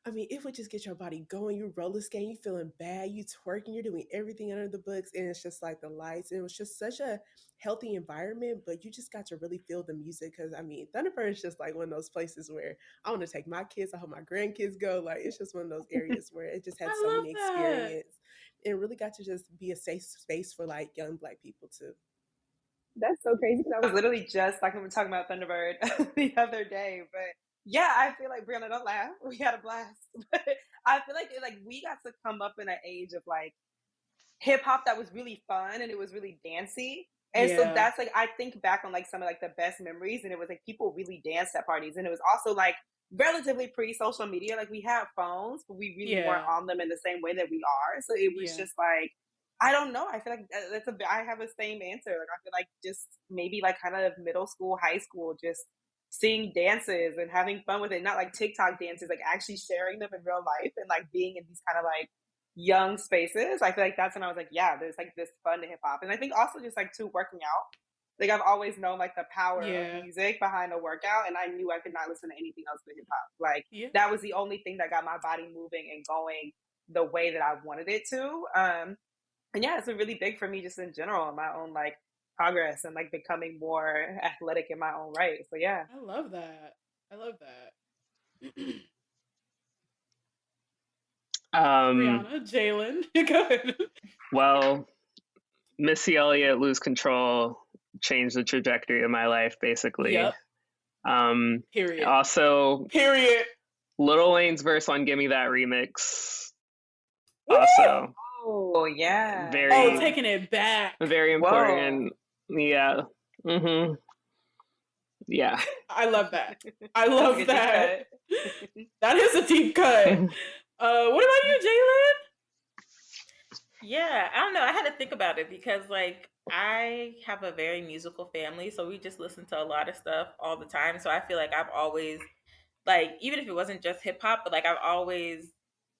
I mean, it would just get your body going. You roller skating, you feeling bad, you twerking, you're doing everything under the books, and it's just like the lights. It was just such a healthy environment, but you just got to really feel the music. Because I mean, Thunderbird is just like one of those places where I want to take my kids. I hope my grandkids go. Like it's just one of those areas where it just had I so love many that. experience. It really got to just be a safe space for like young Black people too. That's so crazy because I was literally just like we were talking about Thunderbird the other day, but yeah, I feel like Brianna, don't laugh. We had a blast, but I feel like we got to come up in an age of like hip hop that was really fun and it was really dancey. And so Yeah. that's like I think back on like some of like the best memories, and it was like people really danced at parties, and it was also like relatively pre social media. Like we had phones, but we really weren't Yeah. on them in the same way that we are. So it was Yeah. just like I don't know. I feel like I have the same answer. Like I feel like just maybe like kind of middle school, high school, just seeing dances and having fun with it. Not like TikTok dances, like actually sharing them in real life and like being in these kind of like young spaces. I feel like that's when I was like, yeah, there's like this fun to hip hop. And I think also just like too working out. Like I've always known like the power of Yeah. music behind a workout, and I knew I could not listen to anything else but hip hop. Like Yeah. that was the only thing that got my body moving and going the way that I wanted it to. And yeah, it's been really big for me just in general in my own like progress and like becoming more athletic in my own right. So yeah. I love that. I love that. Brianna, Jalen, go ahead. Well, Missy Elliott, Lose Control changed the trajectory of my life, basically. Yep. Period. Also, Period. Lil Wayne's verse on "Gimme That" remix. Also, oh yeah, very taking it back, very important. Whoa. Yeah. Mm-hmm. Yeah. I love that. I love that. That is a deep cut. What about you, Jalen? Yeah, I don't know. I had to think about it because, like, I have a very musical family, so we just listen to a lot of stuff all the time. So I feel like I've always, like, even if it wasn't just hip hop, but like I've always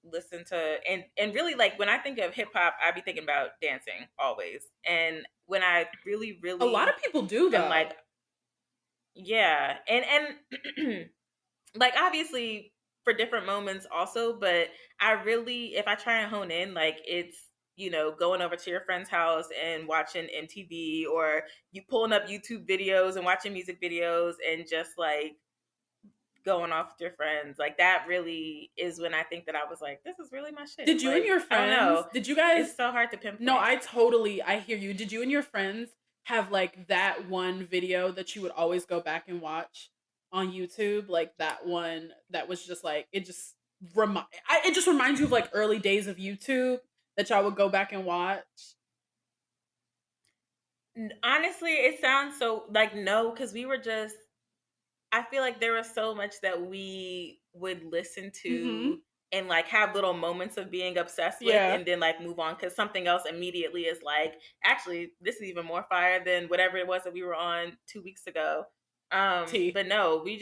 listened to and really like when I think of hip hop, I be thinking about dancing always. And when I really, a lot of people do though. Like, yeah, and like obviously for different moments also, but I really, if I try and hone in, like it's, you know, going over to your friend's house and watching MTV, or you pulling up YouTube videos and watching music videos and just like going off with your friends. Like that really is when I think that I was like, this is really my shit. Did you like, and your friends, I don't know. Did you guys, it's so hard to pinpoint. No, I hear you. Did you and your friends have like that one video that you would always go back and watch on YouTube? Like that one that was just like, it just reminds you of like early days of YouTube that y'all would go back and watch? Honestly, it sounds so like no, because we were just, I feel like there was so much that we would listen to and like have little moments of being obsessed with and then like move on because something else immediately is like, actually, this is even more fire than whatever it was that we were on 2 weeks ago. But no, we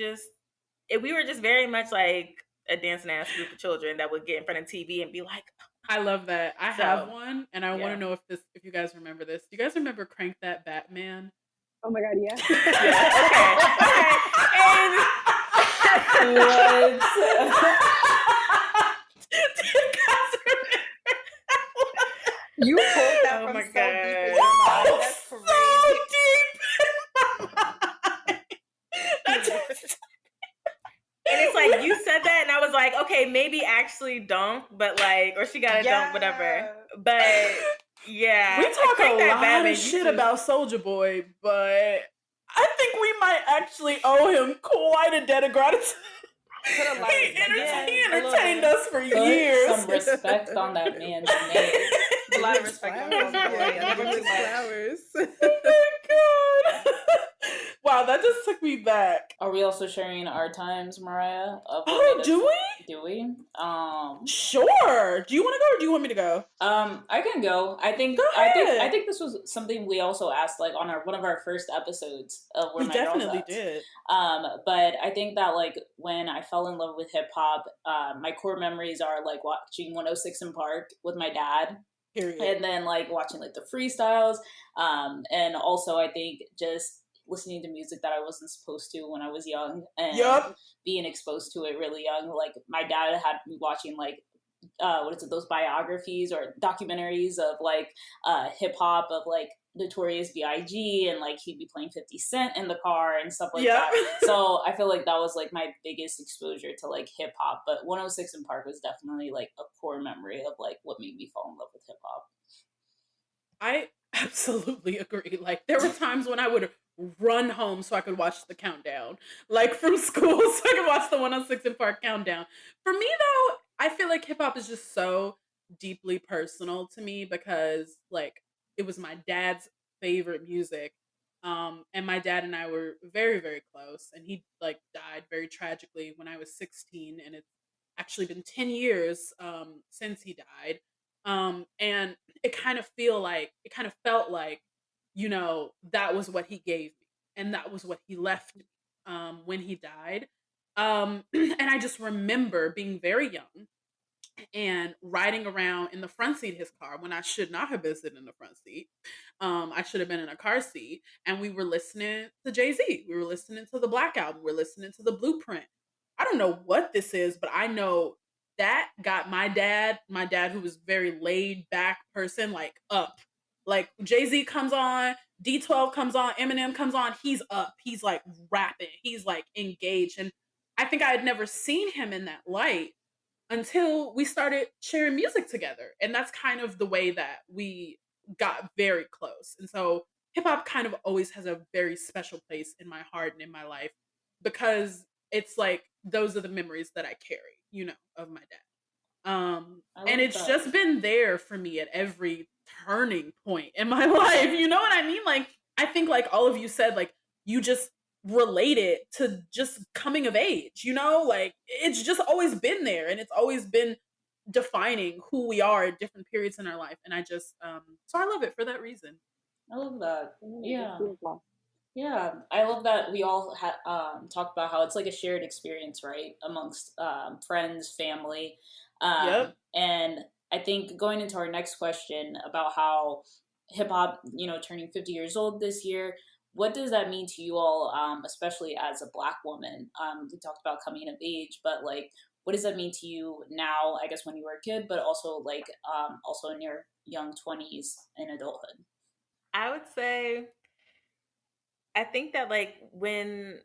were just very much like a dancing ass group of children that would get in front of TV and be like, I love that. I have one, and I want to know if you guys remember this. Do you guys remember Crank That Batman? Oh my god, yeah. Okay. What? You pulled that from so deep in your mind. That's crazy. So deep. And it's like you said that, and I was like, okay, maybe actually dunk, but like, or she got a dunk, whatever. But yeah, we talk a lot of shit about Soulja Boy, but I think we might actually owe him quite a debt of gratitude. He entertained us for years. Some respect on that man's name. A lot of respect on Soulja Boy. Never too flowers. Oh my god. Wow, that just took me back. Are we also sharing our times, Mariah? Oh, do we? Do we? Sure. Do you want to go or do you want me to go? I can go. I think this was something we also asked like on one of our first episodes of Where We My Girls definitely At. did. But I think that like when I fell in love with hip hop, my core memories are like watching 106 in Park with my dad. Period. And then like watching like the freestyles. And also I think just listening to music that I wasn't supposed to when I was young and being exposed to it really young. Like my dad had me watching like those biographies or documentaries of like hip hop of like Notorious B.I.G. and like he'd be playing 50 Cent in the car and stuff like that. So I feel like that was like my biggest exposure to like hip hop. But 106 in Park was definitely like a core memory of like what made me fall in love with hip hop. I absolutely agree. Like there were times when I would run home so I could watch the countdown, like from school, so I could watch the 106 in Park countdown. For me though, I feel like hip hop is just so deeply personal to me because like it was my dad's favorite music. And my dad and I were very, very close, and he like died very tragically when I was 16, and it's actually been 10 years since he died. And it kind of felt like, you know, that was what he gave me and that was what he left me when he died. And I just remember being very young and riding around in the front seat of his car when I should not have been sitting in the front seat. I should have been in a car seat. And we were listening to Jay-Z. We were listening to the Black Album. We're listening to the Blueprint. I don't know what this is, but I know that got my dad who was a very laid back person, like up. Like Jay-Z comes on, D12 comes on, Eminem comes on, he's up. He's like rapping. He's like engaged. And I think I had never seen him in that light until we started sharing music together. And that's kind of the way that we got very close. And so hip hop kind of always has a very special place in my heart and in my life because it's like those are the memories that I carry, you know, of my dad. And it's just been there for me at every turning point in my life. You know what I mean? Like, I think like all of you said, like, you just relate it to just coming of age, you know? Like, it's just always been there and it's always been defining who we are at different periods in our life. And I just, so I love it for that reason. I love that. Yeah. Yeah, I love that we all talked about how it's like a shared experience, right, amongst friends, family. And I think going into our next question about how hip hop, you know, turning 50 years old this year, what does that mean to you all, especially as a Black woman? We talked about coming of age, but like, what does that mean to you now, I guess when you were a kid, but also like also in your young 20s in adulthood? I would say, I think that like when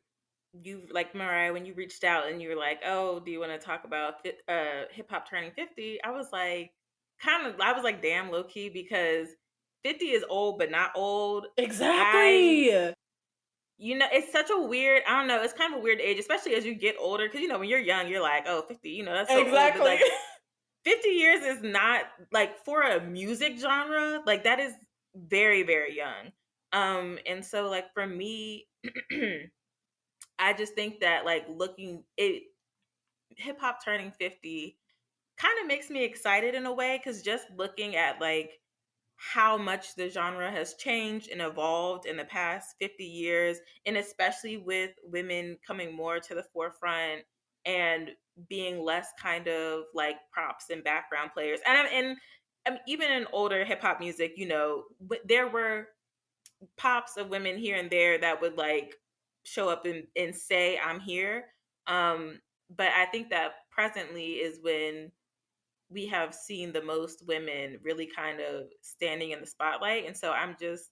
you like Mariah, when you reached out and you were like, "Oh, do you want to talk about hip hop turning 50?" I was like, damn, low key, because 50 is old but not old. Exactly. You know, it's such a weird, I don't know, it's kind of a weird age, especially as you get older, because you know when you're young, you're like, "Oh, 50, you know, that's so exactly. old." But, like, 50 years is not like for a music genre, like that is very, very young. And so like for me, I just think that like hip hop turning 50 kind of makes me excited in a way, because just looking at like how much the genre has changed and evolved in the past 50 years, and especially with women coming more to the forefront and being less kind of like props and background players. And even in older hip hop music, you know, there were pops of women here and there that would like show up and say, "I'm here." But I think that presently is when we have seen the most women really kind of standing in the spotlight. And so I'm just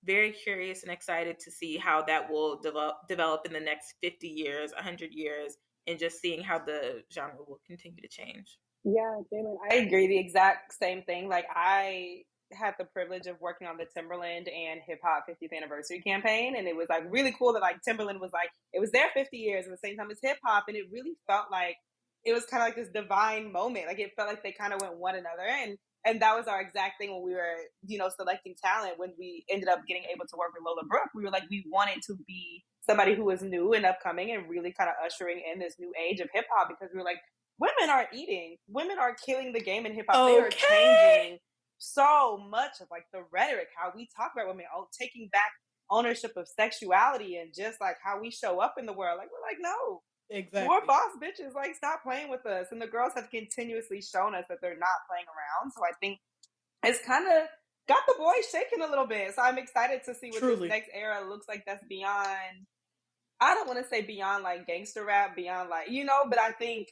very curious and excited to see how that will develop in the next 50 years, 100 years, and just seeing how the genre will continue to change. Yeah, Jalen, I agree. The exact same thing. Like, I had the privilege of working on the Timberland and hip hop 50th anniversary campaign, and it was like really cool that like Timberland was like, it was their 50 years at the same time as hip hop, and it really felt like it was kind of like this divine moment. Like, it felt like they kind of went one another, and that was our exact thing when we were, you know, selecting talent. When we ended up getting able to work with Lola Brooke, we were like, we wanted to be somebody who was new and upcoming and really kind of ushering in this new age of hip hop, because we were like, women are eating. Women are killing the game in hip hop. Okay. They are changing so much of like the rhetoric, how we talk about women, taking back ownership of sexuality and just like how we show up in the world. Like we're like, no, Exactly. we're boss bitches. Like stop playing with us. And the girls have continuously shown us that they're not playing around. So I think it's kind of got the boys shaking a little bit. So I'm excited to see what this next era looks like. That's beyond. I don't want to say beyond like gangster rap, beyond like, you know, but I think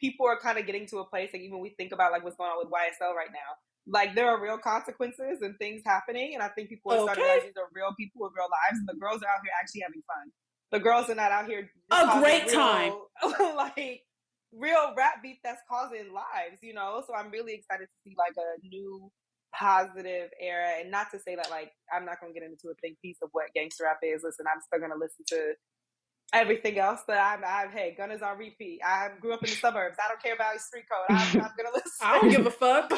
people are kind of getting to a place, like even we think about like what's going on with YSL right now, like there are real consequences and things happening, and I think people are starting to realize these are real people with real lives, and the girls are out here actually having fun. The girls are not out here a great time like real rap beef that's causing lives, you know. So I'm really excited to see like a new positive era, and not to say that like I'm not gonna get into a big piece of what gangster rap is. Listen, I'm still gonna listen to everything else, but I'm hey, Gunna's on repeat. I grew up in the suburbs. I don't care about his street code. I'm gonna listen. I don't give a fuck.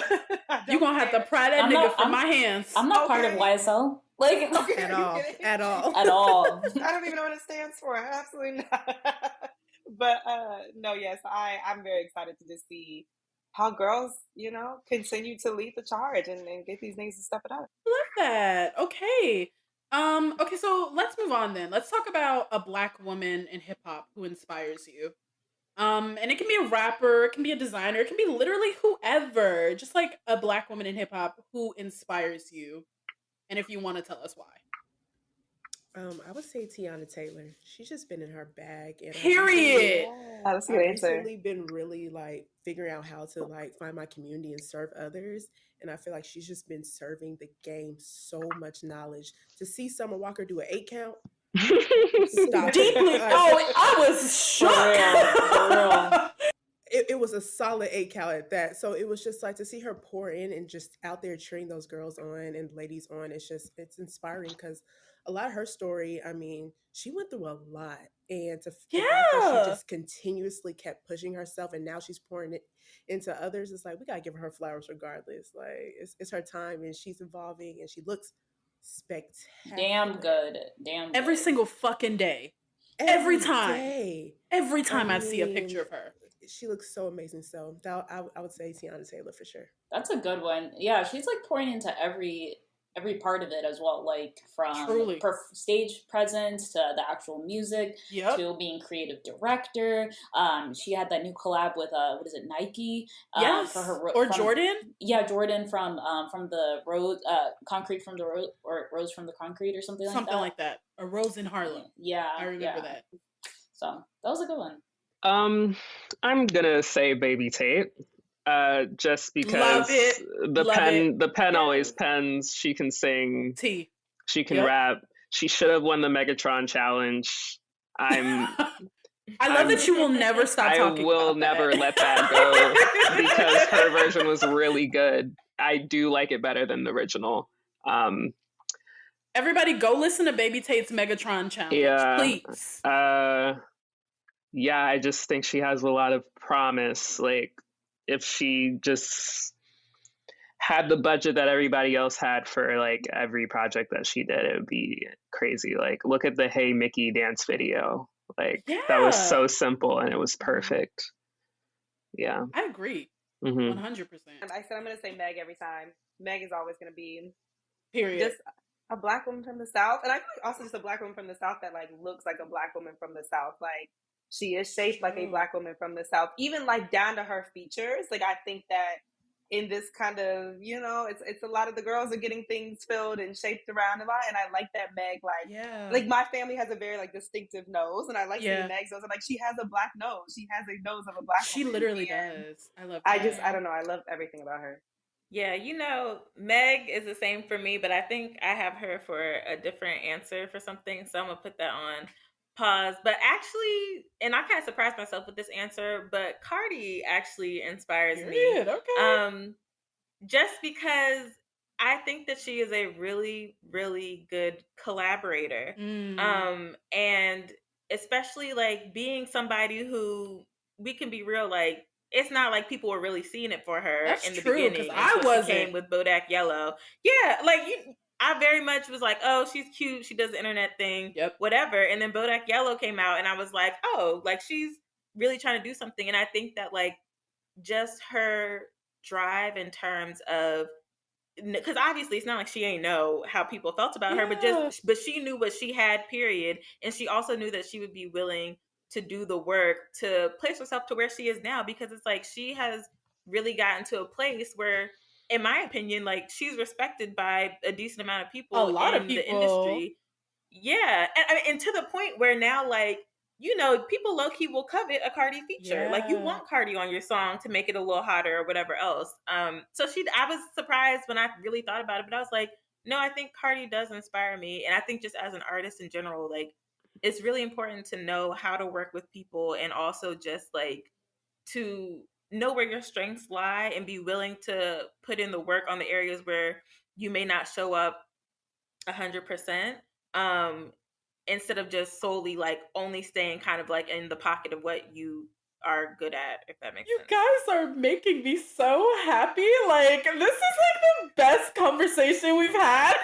You gonna have to pry that nigga from my hands. I'm not part of YSL. Like at all. At all. I don't even know what it stands for. Absolutely not. But no, yes, I'm very excited to just see how girls, you know, continue to lead the charge and get these niggas to step it up. I love that. Okay. Okay, so let's move on then. Let's talk about a Black woman in hip hop who inspires you. And it can be a rapper, it can be a designer, it can be literally whoever. Just like a Black woman in hip hop who inspires you. And if you want to tell us why. I would say Tiana Taylor. She's just been in her bag. And period. That's a good answer. I've recently been really like figuring out how to like find my community and serve others. And I feel like she's just been serving the game so much knowledge. To see Summer Walker do an 8 count. Stop deeply. Oh, I was shocked. It was a solid 8 count at that. So it was just like to see her pour in and just out there cheering those girls on and ladies on. It's inspiring because a lot of her story, I mean, she went through a lot, and to the fact that she just continuously kept pushing herself, and now she's pouring it into others. It's like we gotta give her flowers regardless. Like it's her time, and she's evolving, and she looks spectacular. Damn good. Every single fucking day. Every time. I see a picture of her. She looks so amazing. So I would say Tiana Taylor for sure. That's a good one. Yeah, she's like pouring into every part of it as well, like from stage presence to the actual music to being creative director. She had that new collab with what is it, Nike? For her Jordan? Yeah, Jordan from the Rose, Concrete from the Rose, or Rose from the Concrete, or something like that. Something like that. A Rose in Harlem. Yeah, I remember that. So that was a good one. I'm gonna say Baby Tate. Just because the pen always pens. She can sing. She can rap. She should have won the Megatron challenge. I love that you will never stop talking. I will never let that go because her version was really good. I do like it better than the original. Everybody go listen to Baby Tate's Megatron challenge, please. Yeah, I just think she has a lot of promise. Like, if she just had the budget that everybody else had for like every project that she did, it would be crazy. Like, look at the Hey Mickey dance video. Like, that was so simple and it was perfect. Yeah. I agree. 100%. I said I'm going to say Meg every time. Meg is always going to be just a Black woman from the South. And I feel like also just a Black woman from the South that like looks like a Black woman from the South. Like, she is shaped like a Black woman from the South, even like down to her features. Like, I think that in this kind of, you know, it's a lot of the girls are getting things filled and shaped around a lot. And I like that Meg, like my family has a very like distinctive nose, and I like seeing Meg's nose. And like, she has a Black nose. She has a nose of a Black She woman. literally does. I love that. I don't know. I love everything about her. Yeah, you know, Meg is the same for me, but I think I have her for a different answer for something. So I'm going to put that on pause. But actually, and I kind of surprised myself with this answer, but Cardi actually inspires me. Okay. Just because I think that she is a really, really good collaborator. And especially like being somebody who, we can be real, like, it's not like people were really seeing it for her in the beginning. I wasn't. She came with Bodak Yellow. Yeah, like I very much was like, oh, she's cute. She does the internet thing, whatever. And then Bodak Yellow came out, and I was like, oh, like she's really trying to do something. And I think that like just her drive in terms of, because obviously it's not like she ain't know how people felt about her, but she knew what she had, period, and she also knew that she would be willing to do the work to place herself to where she is now, because it's like she has really gotten to a place where, in my opinion, like she's respected by a decent amount of A people lot of in the people. industry. Yeah, and to the point where now, like, people low key will covet a Cardi feature. Like, you want Cardi on your song to make it a little hotter or whatever else. So I was surprised when I really thought about it, but I was like, no, I think Cardi does inspire me, and I think just as an artist in general, like, it's really important to know how to work with people, and also just like to know where your strengths lie and be willing to put in the work on the areas where you may not show up 100%. Um, Instead of just solely like only staying kind of like in the pocket of what you are good at, if that makes You sense. guys are making me so happy. Like, this is like the best conversation we've had.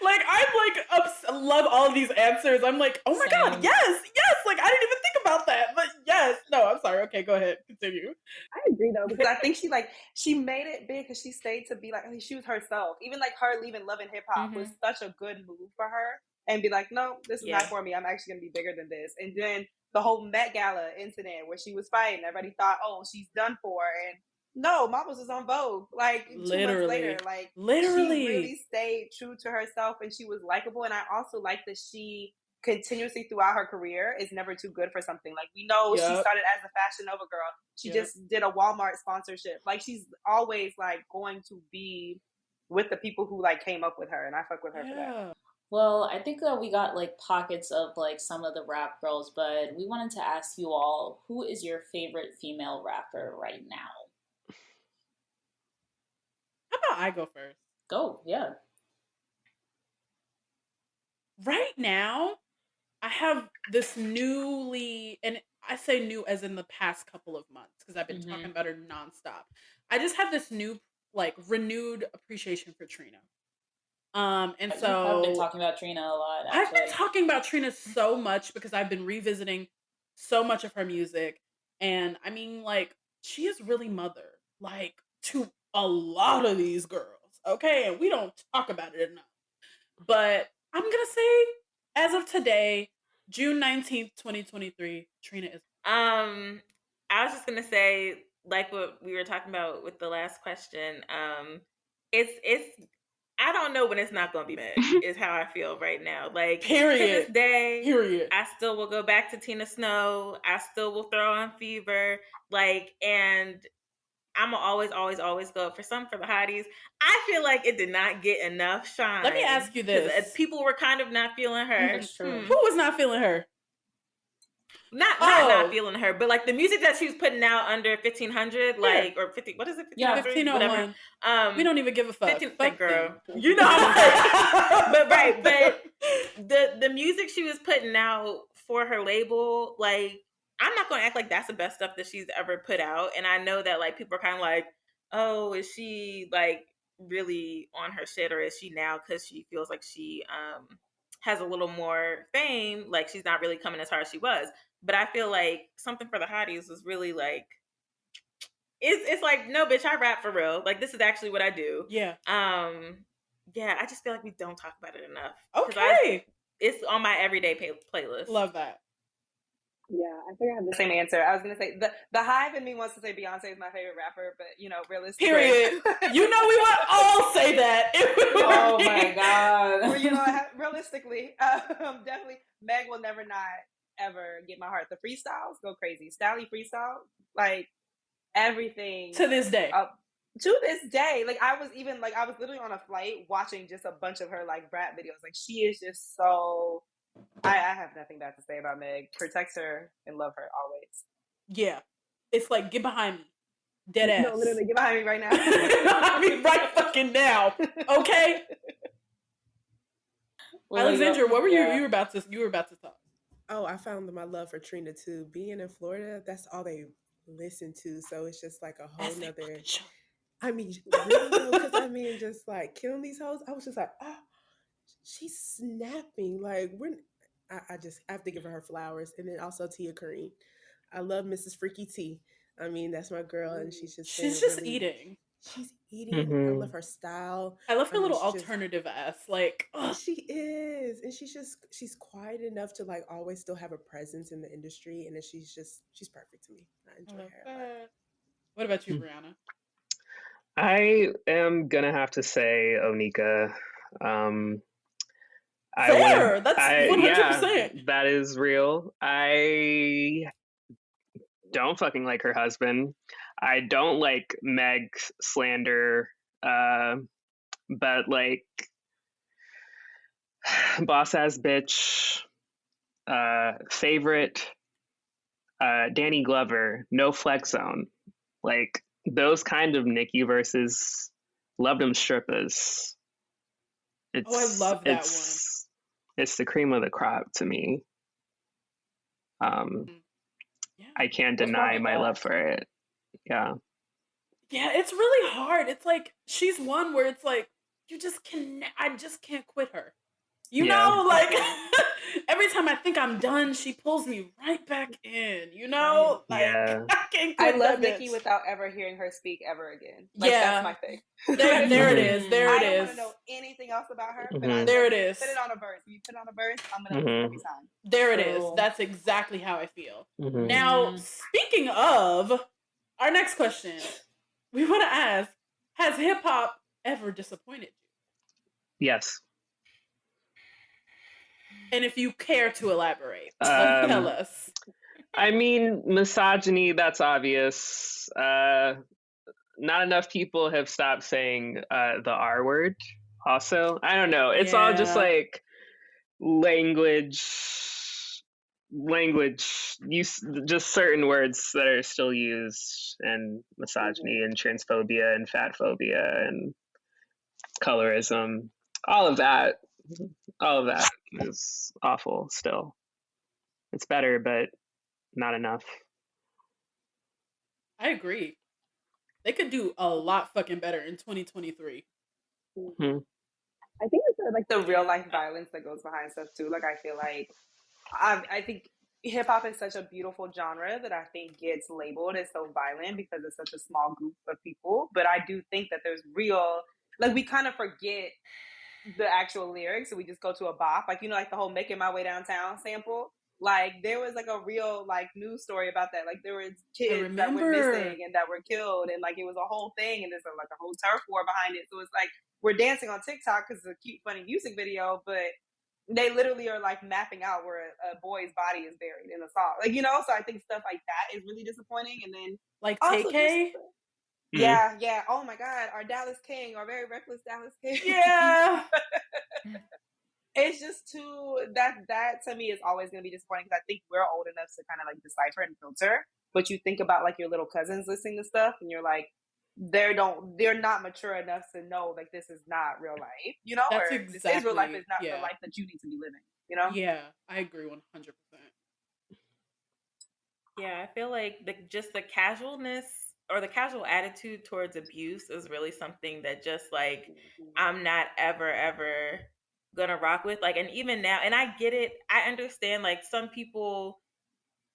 Like, I'm like love all of these answers. I'm like, oh my god, yes, like I didn't even think about that, but yes. No, I'm sorry. Okay, go ahead, continue. I agree though, because I think she made it big because she stayed to be like she was herself. Even like her leaving Love and Hip Hop was such a good move for her, and be like, no, this is not for me. I'm actually gonna be bigger than this. And then the whole Met Gala incident where she was fighting, everybody thought, oh, she's done for, and no, Mamas was on Vogue like 2 months later. Like, she really stayed true to herself, and she was likable. And I also like that she continuously throughout her career is never too good for something. Like, we know she started as a Fashion Nova girl. She just did a Walmart sponsorship. Like, she's always like going to be with the people who like came up with her, and I fuck with her for that. Well, I think that we got like pockets of like some of the rap girls, but we wanted to ask you all, who is your favorite female rapper right now? How about I go first? Go, yeah. Right now, I have this newly, and I say new as in the past couple of months because I've been talking about her nonstop. I just have this new, like, renewed appreciation for Trina. And so I've been talking about Trina a lot. Actually. I've been talking about Trina so much because I've been revisiting so much of her music, and I mean, like, she is really mother, like, to a lot of these girls. Okay, and we don't talk about it enough. But I'm gonna say, as of today, June 19th, 2023, Trina is. I was just gonna say, like what we were talking about with the last question. It's I don't know when it's not gonna be Meg. Is how I feel right now. Like, period. To this day, period. I still will go back to Tina Snow. I still will throw on Fever. Like, and I'm gonna always go for the hotties. I feel like it did not get enough shine. Let me ask you this: because people were kind of not feeling her. That's true. Who was not feeling her? Not feeling her, but like the music that she was putting out under 1500, like, or 50. What is it? 1501. Whatever. We don't even give a fuck. 15, girl. You know, but right, but the music she was putting out for her label, like, I'm not going to act like that's the best stuff that she's ever put out. And I know that like people are kind of like, oh, is she like really on her shit, or is she now because she feels like she has a little more fame, like she's not really coming as hard as she was. But I feel like Something for the Hotties was really like, it's like, no, bitch, I rap for real. Like, this is actually what I do. Yeah. Yeah, I just feel like we don't talk about it enough. Okay. It's on my everyday playlist. Love that. Yeah, I think I have the same answer. I was gonna say the hive in me wants to say Beyonce is my favorite rapper, but realistically, period. We would all say that. Oh my god. Well, realistically, definitely Meg will never not ever get my heart. The freestyles go crazy. Stally freestyle, like everything to this day. Like I was literally on a flight watching just a bunch of her like rap videos. Like, she is just so. I have nothing bad to say about Meg. Protect her and love her always. Yeah, it's like, get behind me, dead ass. No, literally, get behind me right now. I mean, right fucking now. Okay. Well, Alexandra, what were you were about to talk? Oh, I found my love for Trina too. Being in Florida, that's all they listen to. So it's just like a whole nother. I mean, really, because I mean, just like killing these hoes. I was just like, oh, she's snapping. Like, I have to give her flowers. And then also Tia Kareem. I love Mrs. Freaky T. I mean, that's my girl, and she's just been She's just really. eating. She's eating. I love her style. I love her little She's just- alternative ass. Like, ugh. she is, and she's quiet enough to like always still have a presence in the industry, and then she's perfect to me. I enjoy her a lot. What about you, Brianna? I am gonna have to say Onika. Fair. That's 100%. Yeah, that is real. I don't fucking like her husband. I don't like Meg slander, but like boss ass bitch, favorite, Danny Glover, no flex zone, like those kind of Nicki versus love them strippers. I love that one. It's the cream of the crop to me. I can't deny my love for it. Yeah. Yeah, it's really hard. It's like she's one where it's like I just can't quit her. You know, like every time I think I'm done, she pulls me right back in. You know, like I can't quit. I love Nicki without ever hearing her speak ever again. Like, that's my thing. There it is. There it is. I don't want to know anything else about her. But there it is. Put it on a verse. If you put it on a verse, I'm gonna listen every time. There it is. That's exactly how I feel. Now, speaking of our next question, we want to ask: has hip hop ever disappointed you? Yes. And if you care to elaborate, tell us. I mean, misogyny, that's obvious. Not enough people have stopped saying the R word also. I don't know. It's all just like language, use just certain words that are still used, and misogyny and transphobia and fat phobia and colorism, all of that is awful still. It's better, but not enough. I agree. They could do a lot fucking better in 2023. I think it's like the real life violence that goes behind stuff too. Like, I feel like I think hip hop is such a beautiful genre that I think gets labeled as so violent because it's such a small group of people. But I do think that there's real, like, we kind of forget the actual lyrics and we just go to a bop. Like, you know, like the whole Making My Way Downtown sample. Like, there was like a real like news story about that. Like, there were kids that went missing and that were killed, and like it was a whole thing, and there's like a whole turf war behind it. So it's like we're dancing on TikTok because it's a cute, funny music video, but they literally are like mapping out where a boy's body is buried in a song. Like, you know, so I think stuff like that is really disappointing. And then like TK. Yeah. Oh my God, our Dallas King, our very reckless Dallas King. Yeah. It's just too that to me is always going to be disappointing because I think we're old enough to kind of like decipher and filter. But you think about like your little cousins listening to stuff, and you're like, they're not mature enough to know like this is not real life, you know. That's or exactly, this is real life, is not the life that you need to be living, you know. Yeah, I agree 100%. Yeah, I feel like the casualness or the casual attitude towards abuse is really something that just like I'm not ever gonna rock with. Like, and even now, and I get it, I understand like some people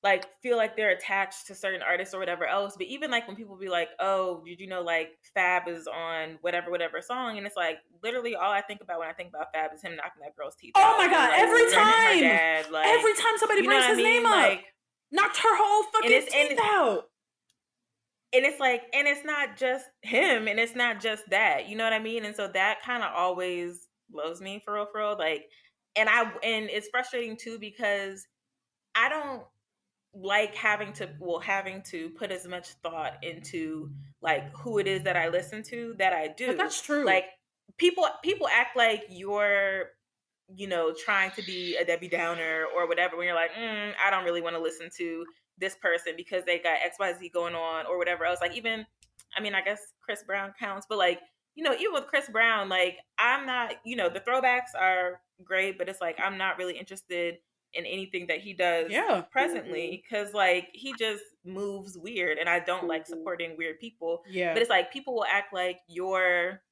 like feel like they're attached to certain artists or whatever else, but even like when people be like, oh, did you know like Fab is on whatever song, and it's like literally all I think about when I think about Fab is him knocking that girl's teeth out. Oh my God, like, every time dad, like, every time somebody brings his name up, knocked her whole fucking teeth out. And it's like, and it's not just him, and it's not just that, you know what I mean? And so that kind of always blows me for real. Like, and it's frustrating too because I don't like having to put as much thought into like who it is that I listen to that I do. But that's true. Like people act like you're, you know, trying to be a Debbie Downer or whatever when you're like, I don't really want to listen to this person because they got XYZ going on or whatever else. Like, even, I mean, I guess Chris Brown counts, but like, you know, even with Chris Brown, like, I'm not, you know, the throwbacks are great, but it's like I'm not really interested in anything that he does presently because like he just moves weird, and I don't like supporting weird people. But it's like people will act like you're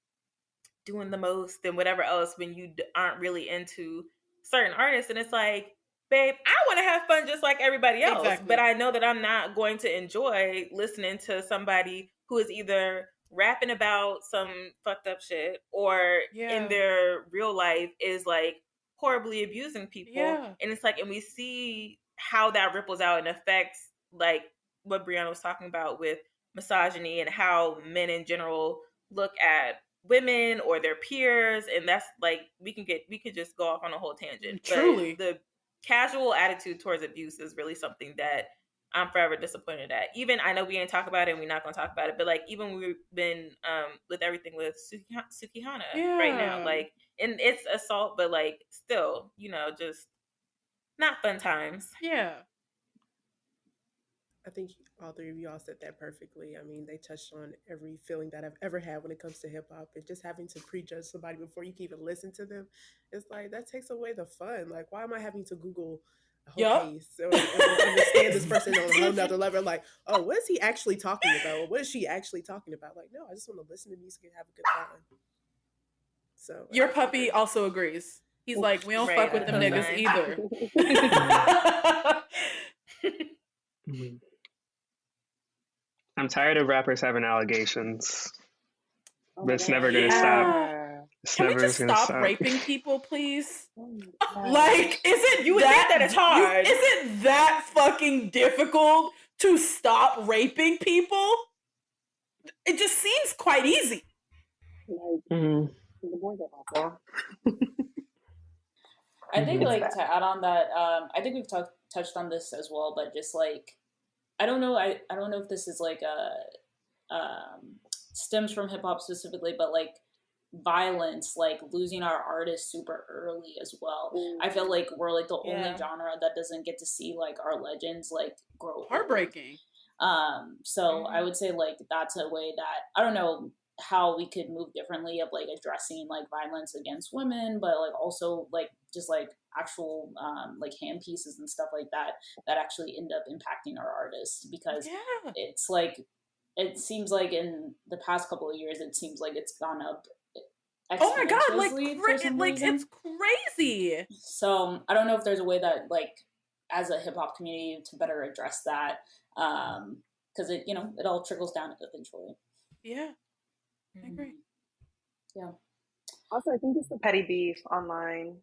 doing the most and whatever else when you aren't really into certain artists, and it's like, babe, I want to have fun just like everybody else. Exactly. But I know that I'm not going to enjoy listening to somebody who is either rapping about some fucked up shit or in their real life is like horribly abusing people. Yeah. And it's like, and we see how that ripples out and affects like what Brianna was talking about with misogyny and how men in general look at women or their peers. And that's like, we could just go off on a whole tangent. Truly. But the casual attitude towards abuse is really something that I'm forever disappointed at. Even, I know we ain't talk about it and we're not going to talk about it, but like, even we've been with everything with Sukihana right now, like, and it's assault, but like, still, you know, just not fun times. Yeah. I think all three of y'all said that perfectly. I mean, they touched on every feeling that I've ever had when it comes to hip hop, and just having to prejudge somebody before you can even listen to them. It's like that takes away the fun. Like, why am I having to Google a whole case or understand this person on another level? Like, oh, what is he actually talking about? Or what is she actually talking about? Like, no, I just want to listen to music and have a good time. So your puppy also agrees. He's like, we don't fuck with them niggas either. I'm tired of rappers having allegations. But it's never going to stop. Can we just stop raping people, please? Like, you would think that it's hard. Is it that fucking difficult to stop raping people? It just seems quite easy. I think, like, to add on that, I think we've touched on this as well, but just like, I don't know if this is like stems from hip hop specifically, but like violence, like losing our artists super early as well. I feel like we're like the only genre that doesn't get to see like our legends like grow. Heartbreaking. So I would say like that's a way that, I don't know how we could move differently of like addressing like violence against women, but like also like just like actual like hand pieces and stuff like that actually end up impacting our artists, because it's like, it seems like in the past couple of years, it seems like it's gone up. Oh my god, like it's crazy. So I don't know if there's a way that like as a hip hop community to better address that, because it, you know, it all trickles down eventually. Yeah, I agree. Yeah. Also, I think it's the petty beef online.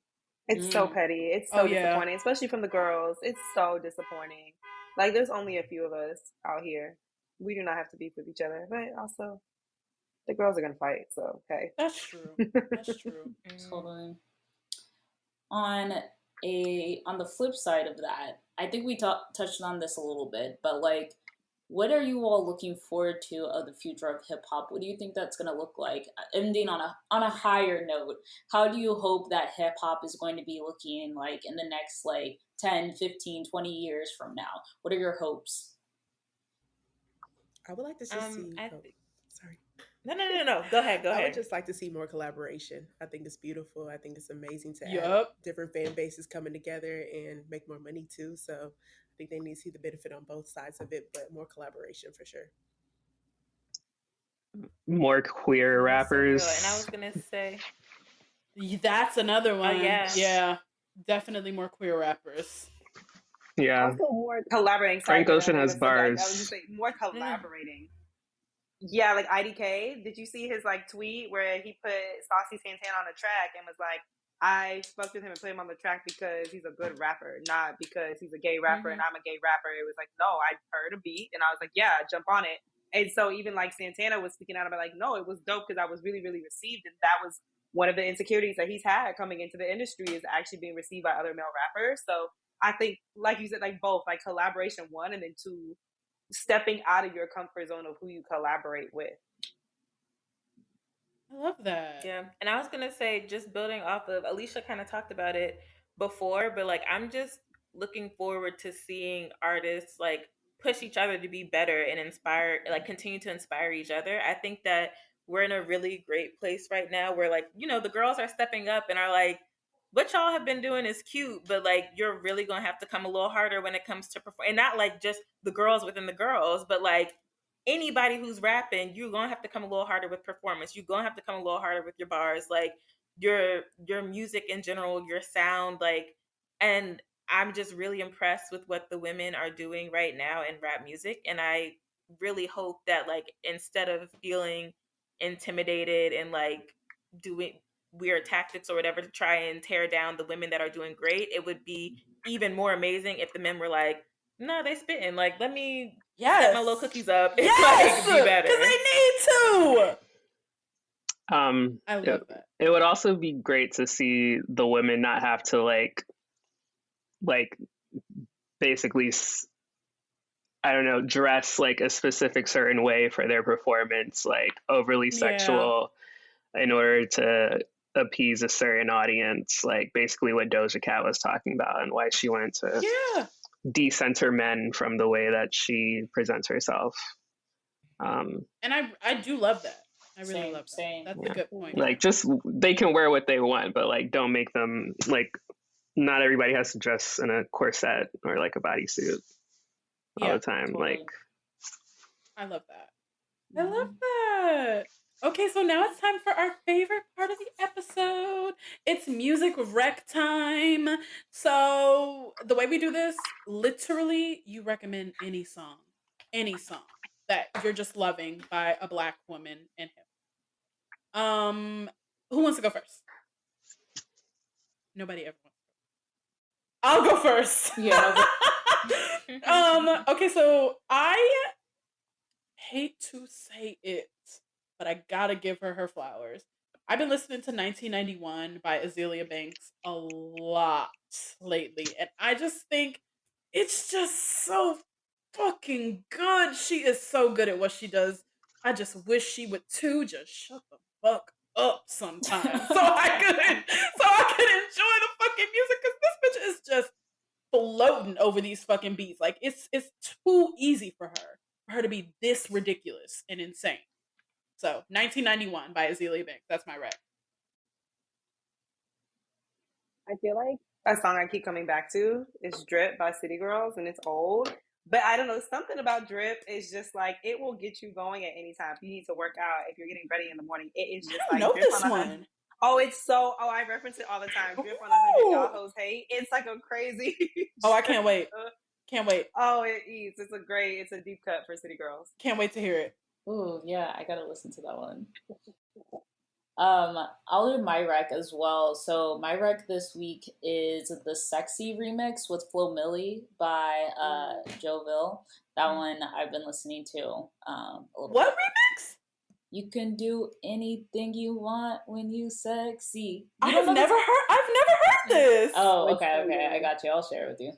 It's so petty. It's so disappointing, especially from the girls. It's so disappointing. Like, there's only a few of us out here. We do not have to beef with each other, but also the girls are gonna fight. So hey, that's true. That's true. Totally. On the flip side of that, I think we touched on this a little bit, but like, what are you all looking forward to of the future of hip hop? What do you think that's going to look like? Ending on a higher note, how do you hope that hip hop is going to be looking like in the next like 10, 15, 20 years from now? What are your hopes? I would like to just see. Sorry. No. Go ahead. I would just like to see more collaboration. I think it's beautiful. I think it's amazing to have different fan bases coming together and make more money too. So I think they need to see the benefit on both sides of it, but more collaboration for sure. More queer rappers. And I was gonna say that's another one. Yeah, definitely more queer rappers. Yeah. Also more collaborating. Frank Ocean has bars. I was just saying more collaborating. Yeah, like IDK. Did you see his like tweet where he put Saucy Santana on the track and was like, I fucked with him and put him on the track because he's a good rapper, not because he's a gay rapper and I'm a gay rapper. It was like, no, I heard a beat and I was like, yeah, jump on it. And so even like Santana was speaking out about like, no, it was dope because I was really, really received. And that was one of the insecurities that he's had coming into the industry, is actually being received by other male rappers. So I think, like you said, like both, like collaboration, one, and then two, stepping out of your comfort zone of who you collaborate with. I love that. Yeah. And I was going to say, just building off of, Alicia kind of talked about it before, but like, I'm just looking forward to seeing artists like push each other to be better and inspire, like continue to inspire each other. I think that we're in a really great place right now where like, you know, the girls are stepping up and are like, what y'all have been doing is cute, but like, you're really going to have to come a little harder when it comes to perform. And not like just the girls within the girls, but like anybody who's rapping, you're going to have to come a little harder with performance. You're going to have to come a little harder with your bars, like your music in general, your sound, like, and I'm just really impressed with what the women are doing right now in rap music. And I really hope that, like, instead of feeling intimidated and like doing weird tactics or whatever to try and tear down the women that are doing great, it would be even more amazing if the men were like, no, they spitting. Like, let me set my little cookies up and like be better. Because they need to. I love that. It would also be great to see the women not have to like basically, I don't know, dress like a specific certain way for their performance, like overly sexual in order to appease a certain audience, like basically what Doja Cat was talking about and why she wanted to decenter men from the way that she presents herself. And I do love that. I really love that. That's a good point. Like, just, they can wear what they want, but like, don't make them like, not everybody has to dress in a corset or like a bodysuit all the time. Totally. Like, I love that. I love that. Okay, so now it's time for our favorite part of the episode. It's music rec time. So the way we do this, literally, you recommend any song that you're just loving by a Black woman in hip. Who wants to go first? Nobody ever wants to go. I'll go first. Yeah. Okay, so I hate to say it, but I gotta give her flowers. I've been listening to 1991 by Azealia Banks a lot lately, and I just think it's just so fucking good. She is so good at what she does. I just wish she would too just shut the fuck up sometimes so I could enjoy the fucking music, because this bitch is just floating over these fucking beats. Like, it's too easy for her to be this ridiculous and insane. So 1991 by Azealia Banks. That's my rec. I feel like a song I keep coming back to is Drip by City Girls, and it's old. But I don't know, something about Drip is just like, it will get you going at any time. If you need to work out, if you're getting ready in the morning, it is just like know Drip this on one. I reference it all the time. Drip on 100 Y'all Hoes Hate. It's like a crazy. Oh, I can't wait. Can't wait. Oh, it is. It's a deep cut for City Girls. Can't wait to hear it. Ooh, yeah, I gotta listen to that one. I'll do my rec as well. So my rec this week is the Sexy remix with Flo Milli by Joville. That one I've been listening to. What remix? You can do anything you want when you sexy. I've never heard this. Oh, okay. I got you. I'll share it with you.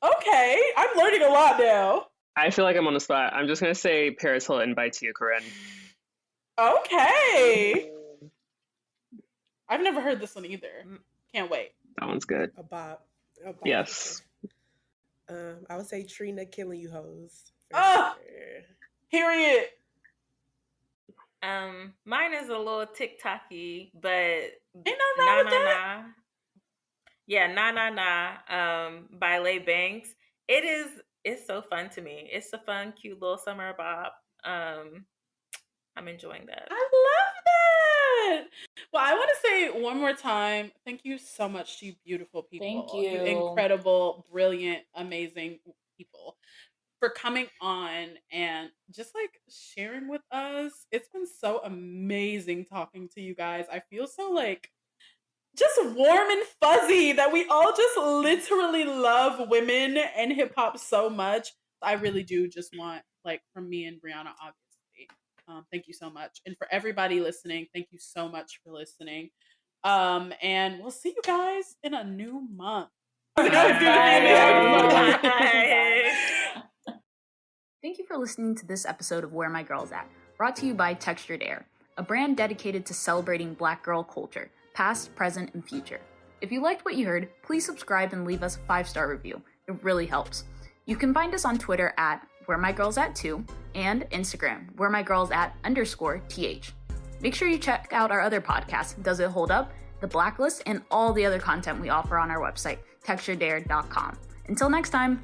Okay, I'm learning a lot now. I feel like I'm on the spot. I'm just gonna say Paris Hilton by Tia Corinne. Okay. I've never heard this one either. Can't wait. That one's good. A bop. Yes. I would say Trina Killing You Hoes. Period. Mine is a little TikTok-y, but ain't no wrong with that. Yeah, by Lay Banks. It's so fun to me. It's a fun, cute little summer bop. I'm enjoying that. I love that. Well, I want to say one more time, thank you so much to you beautiful people. Thank you. You incredible, brilliant, amazing people, for coming on and just like sharing with us. It's been so amazing talking to you guys. I feel so like just warm and fuzzy that we all just literally love women and hip hop so much. I really do just want, like, from me and Brianna, obviously. Thank you so much. And for everybody listening, thank you so much for listening. And we'll see you guys in a new month. Thank you for listening to this episode of Where My Girl's At, brought to you by Textured Air, a brand dedicated to celebrating Black girl culture, past, present, and future. If you liked what you heard, please subscribe and leave us a 5-star review. It really helps. You can find us on Twitter at WhereMyGirlsAt2 and Instagram, WhereMyGirlsAt_TH. Make sure you check out our other podcasts, Does It Hold Up?, The Blacklist, and all the other content we offer on our website, texturedair.com. Until next time.